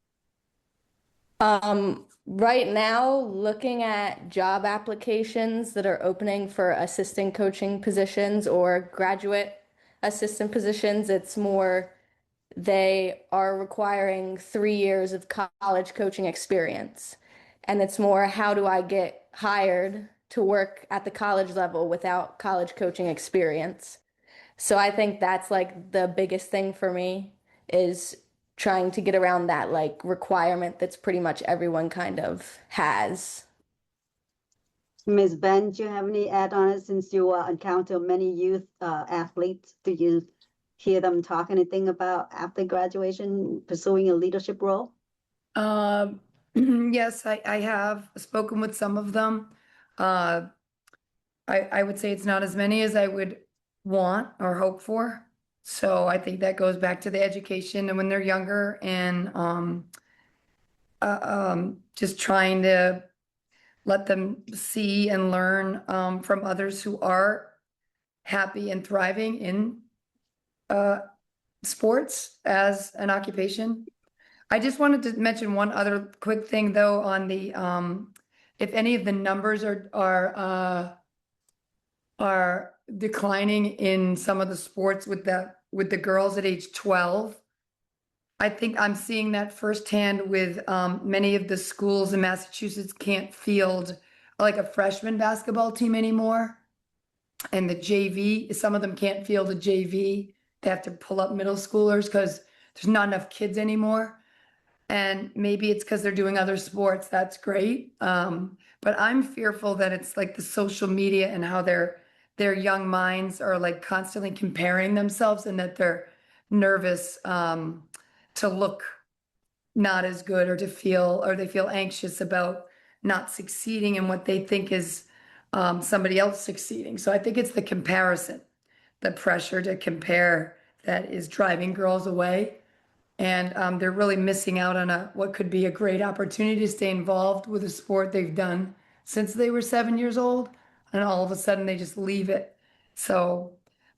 Right now, looking at job applications that are opening for assistant coaching positions or graduate assistant positions, it's more they are requiring 3 years of college coaching experience. And it's more, how do I get hired to work at the college level without college coaching experience? So I think that's like the biggest thing for me is trying to get around that requirement that's pretty much everyone kind of has. Ms. Ben, do you have any add-ons since you encounter many youth athletes? Do you hear them talk anything about after graduation pursuing a leadership role? Yes, I have spoken with some of them. I would say it's not as many as I would want or hope for. So I think that goes back to the education and when they're younger and just trying to let them see and learn from others who are happy and thriving in sports as an occupation. I just wanted to mention one other quick thing though on the if any of the numbers are declining in some of the sports with the girls at age 12. I think I'm seeing that firsthand with many of the schools in Massachusetts can't field like a freshman basketball team anymore. And the JV, some of them can't field a JV. They have to pull up middle schoolers because there's not enough kids anymore. And maybe it's because they're doing other sports. That's great. But I'm fearful that it's like the social media and how their young minds are like constantly comparing themselves and that they're nervous to look not as good or they feel anxious about not succeeding in what they think is somebody else succeeding. So I think it's the comparison, the pressure to compare that is driving girls away. And they're really missing out on what could be a great opportunity to stay involved with a sport they've done since they were 7 years old. And all of a sudden they just leave it. So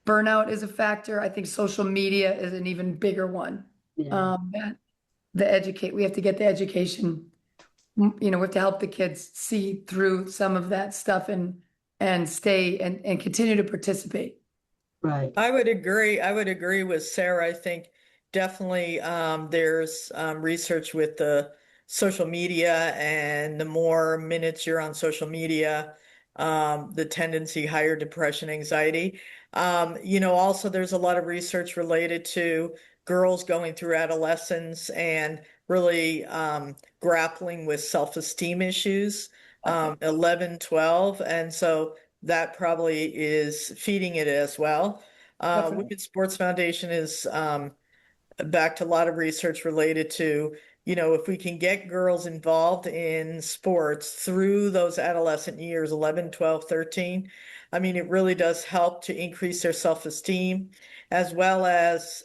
burnout is a factor. I think social media is an even bigger one. Yeah. We have to get the education, we have to help the kids see through some of that stuff and stay and continue to participate. Right. I would agree. I would agree with Sarah. I think definitely there's research with the social media, and the more minutes you're on social media, the tendency higher depression, anxiety. Also there's a lot of research related to girls going through adolescence and really grappling with self-esteem issues, 11, 12. And so that probably is feeding it as well. Definitely. Women's Sports Foundation is backed a lot of research related to, if we can get girls involved in sports through those adolescent years, 11, 12, 13, I mean, it really does help to increase their self-esteem, as well as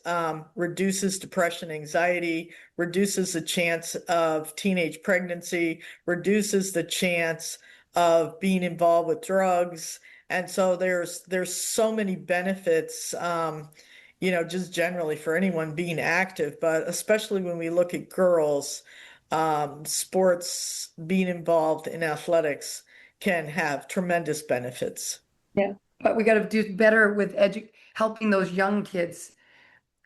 reduces depression, anxiety, reduces the chance of teenage pregnancy, reduces the chance of being involved with drugs. And so there's so many benefits, just generally for anyone being active, but especially when we look at girls, sports, being involved in athletics can have tremendous benefits. Yeah, but we got to do better with helping those young kids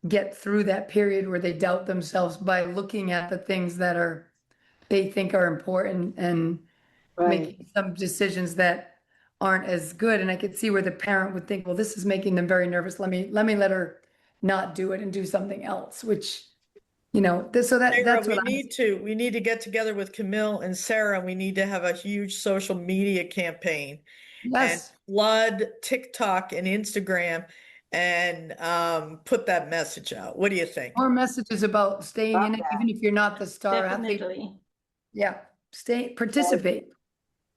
get through that period where they doubt themselves by looking at the things that they think are important and Right. making some decisions that aren't as good. And I could see where the parent would think, well, this is making them very nervous. Let me let her not do it and do something else, which, Sarah, that's what we need to get together with Camille and Sarah, and we need to have a huge social media campaign and Yes, flood TikTok and Instagram and put that message out. What do you think? more messages about staying Love in it, that. even if you're not the star athlete. Definitely. Yeah, participate.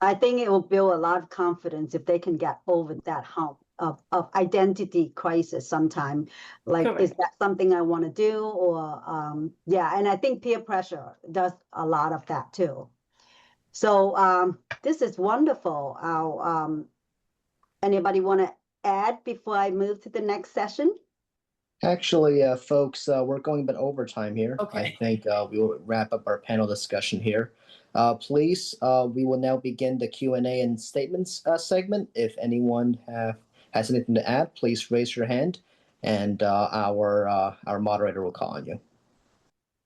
I think it will build a lot of confidence if they can get over that hump of identity crisis sometime. Like, is Correct. that something I want to do? Or, yeah, and I think peer pressure does a lot of that too. So this is wonderful. Anybody want to add before I move to the next session? Actually, folks, we're going a bit overtime here. Okay. I think we will wrap up our panel discussion here. Please, we will now begin the Q&A and statements segment. If anyone has anything to add, please raise your hand, and our moderator will call on you.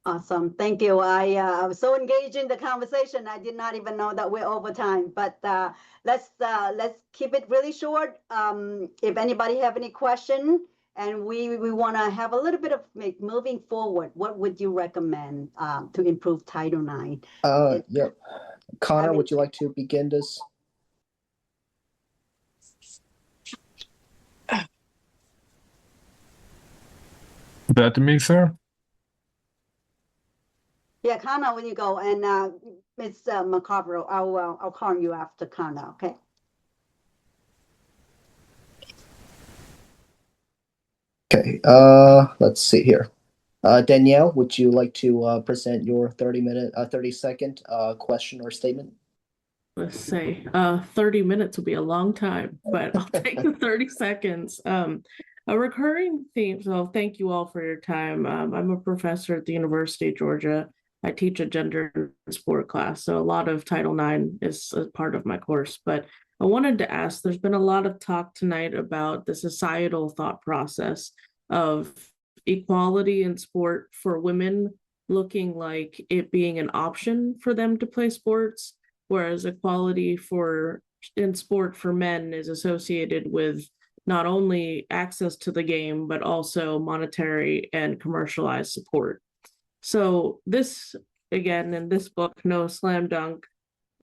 Awesome. Thank you. I was so engaged in the conversation. I did not even know that we're over time, but let's keep it really short. If anybody have any question, and we want to have a little bit of moving forward, what would you recommend to improve Title IX? Yep. Connor, would you like to begin this? That to me, sir? Yeah, Connor, when you go, and Ms. Macabro, I'll call you after Connor, okay? Okay. Let's see here. Danielle, would you like to present your 30-second question or statement? Let's say 30 minutes will be a long time, but I'll take the 30 seconds. A recurring theme, so thank you all for your time. I'm a professor at the University of Georgia. I teach a gender and sport class, so a lot of Title IX is a part of my course. But I wanted to ask, there's been a lot of talk tonight about the societal thought process of equality in sport for women looking like it being an option for them to play sports, whereas equality in sport for men is associated with not only access to the game, but also monetary and commercialized support. So this, again, in this book, No Slam Dunk,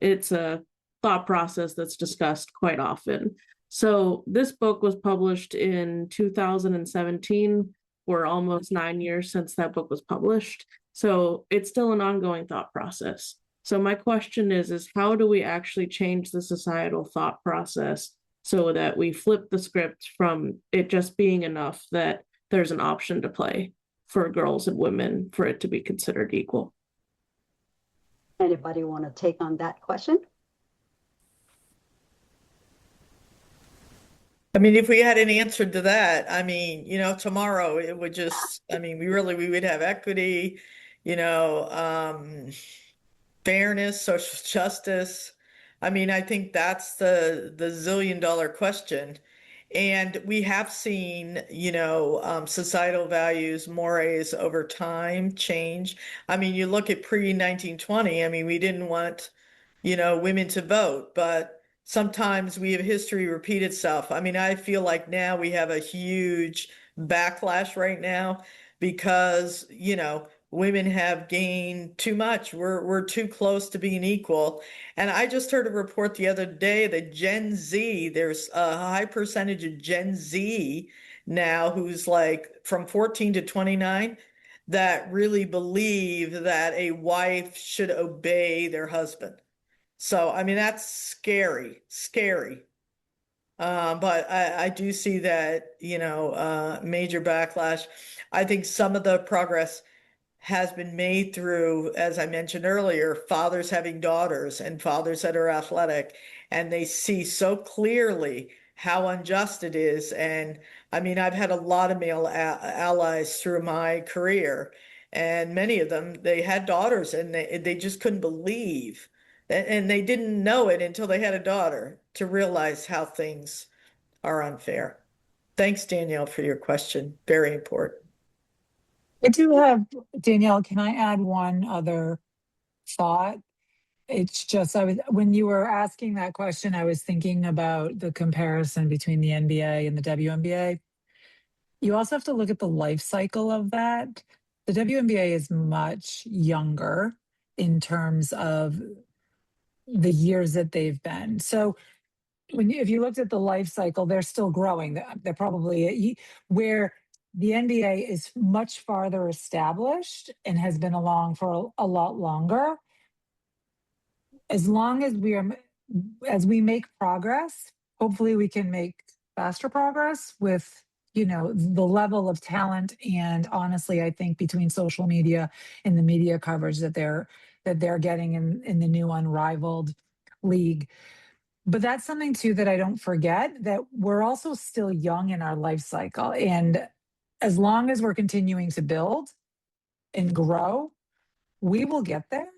it's a thought process that's discussed quite often. So this book was published in 2017. We're almost 9 years since that book was published. So it's still an ongoing thought process. So my question is how do we actually change the societal thought process so that we flip the script from it just being enough that there's an option to play for girls and women for it to be considered equal? Anybody want to take on that question? I mean, if we had an answer to that, I mean, tomorrow it would just, I mean, we would have equity, you know, fairness, social justice. I mean, I think that's the zillion-dollar question. And we have seen, societal values, mores over time change. I mean, you look at pre-1920, I mean, we didn't want, women to vote, but sometimes we have history repeat itself. I mean, I feel like now we have a huge backlash right now because, women have gained too much. We're too close to being equal. And I just heard a report the other day that Gen Z, there's a high percentage of Gen Z now who's like from 14 to 29 that really believe that a wife should obey their husband. So, I mean, that's scary, scary. But I do see that, major backlash. I think some of the progress has been made through, as I mentioned earlier, fathers having daughters and fathers that are athletic, and they see so clearly how unjust it is. And I mean, I've had a lot of male allies through my career, and many of them, they had daughters and they just couldn't believe, and they didn't know it until they had a daughter to realize how things are unfair. Thanks, Danielle, for your question. Very important. I do have, Danielle, can I add one other thought? It's just, when you were asking that question, I was thinking about the comparison between the NBA and the WNBA. You also have to look at the life cycle of that. The WNBA is much younger in terms of the years that they've been. So if you looked at the life cycle, they're still growing. They're probably where the NBA is much farther established and has been along for a lot longer. As long as as we make progress, hopefully we can make faster progress with, the level of talent. And honestly, I think between social media and the media coverage that they're getting in the new unrivaled league. But that's something too that I don't forget, that we're also still young in our life cycle. And as long as we're continuing to build and grow, we will get there.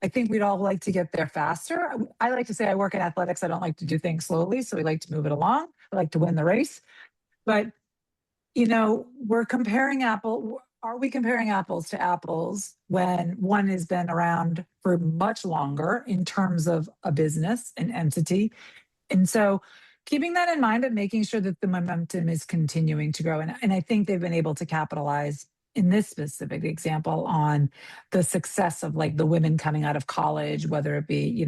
I think we'd all like to get there faster. I like to say I work in athletics. I don't like to do things slowly. So we like to move it along. I like to win the race. But, we're comparing are we comparing apples to apples when one has been around for much longer in terms of a business, an entity? And so keeping that in mind and making sure that the momentum is continuing to grow. And I think they've been able to capitalize in this specific example on the success of like the women coming out of college, whether it be,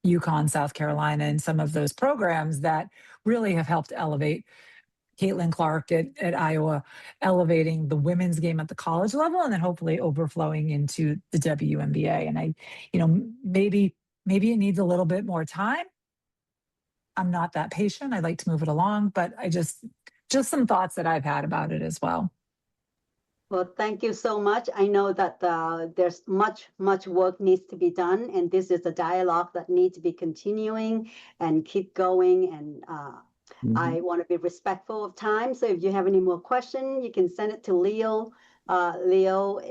UConn, South Carolina, and some of those programs that really have helped elevate Caitlin Clark at Iowa, elevating the women's game at the college level, and then hopefully overflowing into the WNBA. And maybe it needs a little bit more time. I'm not that patient. I like to move it along, but I just some thoughts that I've had about it as well. Well, thank you so much. I know that there's much work needs to be done, and this is a dialogue that needs to be continuing and keep going. And I want to be respectful of time. So if you have any more questions, you can send it to Leo. Lou.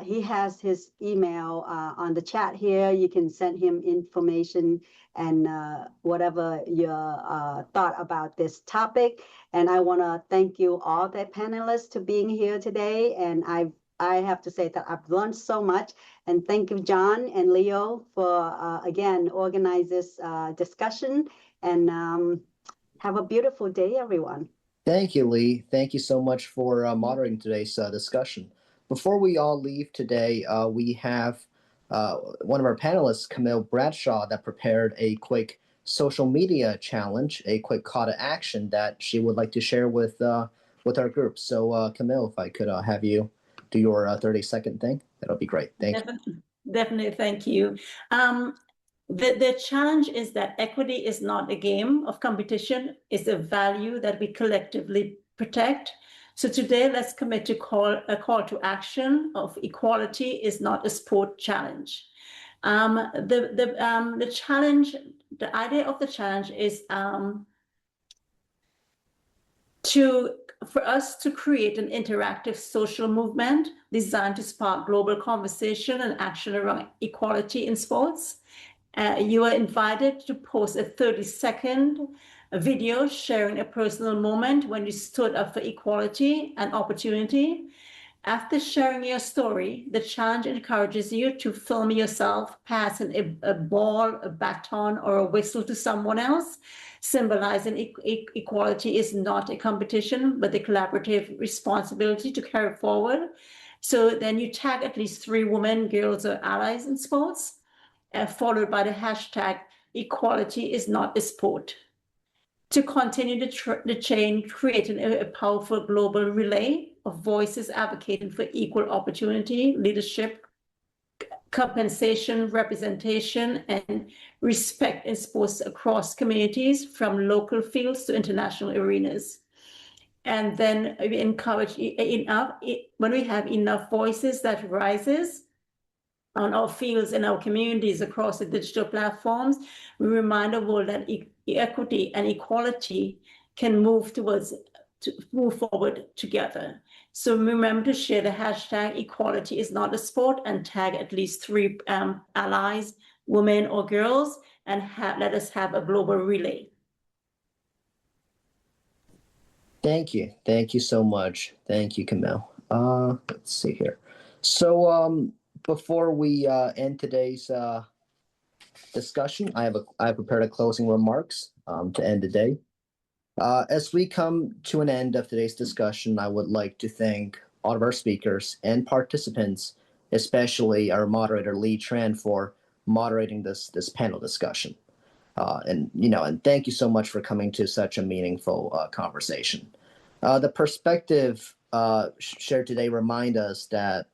He has his email on the chat here. You can send him information and whatever your thought about this topic. And I want to thank you all the panelists to being here today. And I have to say that I've learned so much. And thank you, John and Leo, for again organize this discussion. And have a beautiful day, everyone. Thank you, Lee. Thank you so much for moderating today's discussion. Before we all leave today, we have one of our panelists, Camille Bradshaw, that prepared a quick social media challenge, a quick call to action that she would like to share with our group. So, Camille, if I could have you do your 30-second thing, that'll be great. Thank you. Definitely, thank you. The challenge is that equity is not a game of competition. It's a value that we collectively protect. So today, let's commit to a call to action of equality is not a sport challenge. The challenge, the idea of the challenge is for us to create an interactive social movement designed to spark global conversation and action around equality in sports. You are invited to post a 30-second video sharing a personal moment when you stood up for equality and opportunity. After sharing your story, the challenge encourages you to film yourself passing a ball, a baton, or a whistle to someone else, symbolizing equality is not a competition, but a collaborative responsibility to carry forward. So then you tag at least 3 women, girls, or allies in sports, followed by the hashtag equality is not a sport. To continue the chain, creating a powerful global relay of voices advocating for equal opportunity, leadership, compensation, representation, and respect in sports across communities, from local fields to international arenas. And then we encourage when we have enough voices that rises on our fields and our communities across the digital platforms, we remind the world that equity and equality can move forward together. So remember to share the hashtag equality is not a sport and tag at least 3 allies, women or girls, and let us have a global relay. Thank you. Thank you so much. Thank you, Camille. Let's see here. So before we end today's discussion, I have prepared a closing remarks to end the day. As we come to an end of today's discussion, I would like to thank all of our speakers and participants, especially our moderator Lee Tran, for moderating this panel discussion. And thank you so much for coming to such a meaningful conversation. The perspective shared today remind us that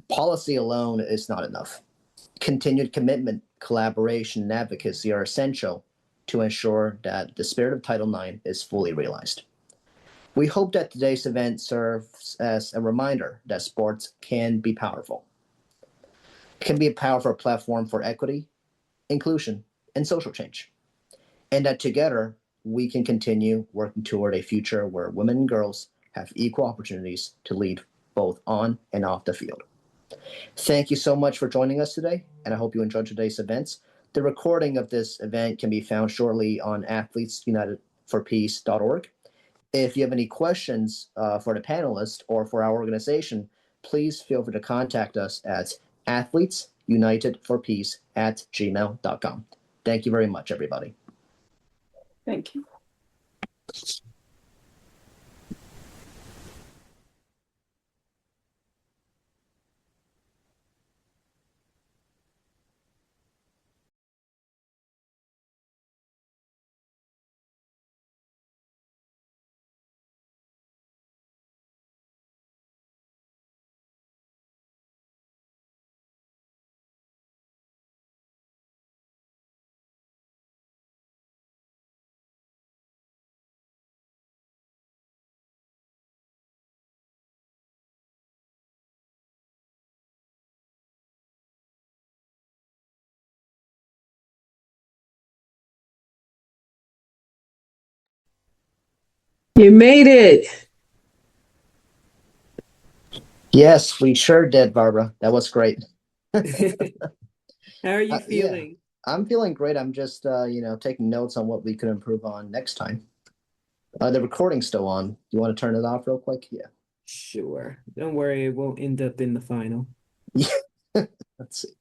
policy alone is not enough. Continued commitment, collaboration, and advocacy are essential to ensure that the spirit of Title IX is fully realized. We hope that today's event serves as a reminder that sports can be powerful. It can be a powerful platform for equity, inclusion, and social change. And that together, we can continue working toward a future where women and girls have equal opportunities to lead both on and off the field. Thank you so much for joining us today, and I hope you enjoyed today's events. The recording of this event can be found shortly on athletesunitedforpeace.org. If you have any questions for the panelists or for our organization, please feel free to contact us at athletesunitedforpeace@gmail.com. Thank you very much, everybody. Thank you. You made it. Yes, we sure did, Barbara. That was great. How are you Yeah. feeling? I'm feeling great. I'm just, taking notes on what we could improve on next time. The recording's still on. Do you want to turn it off real quick? Yeah. Sure. Don't worry, it won't end up in the final. Yeah. Let's see.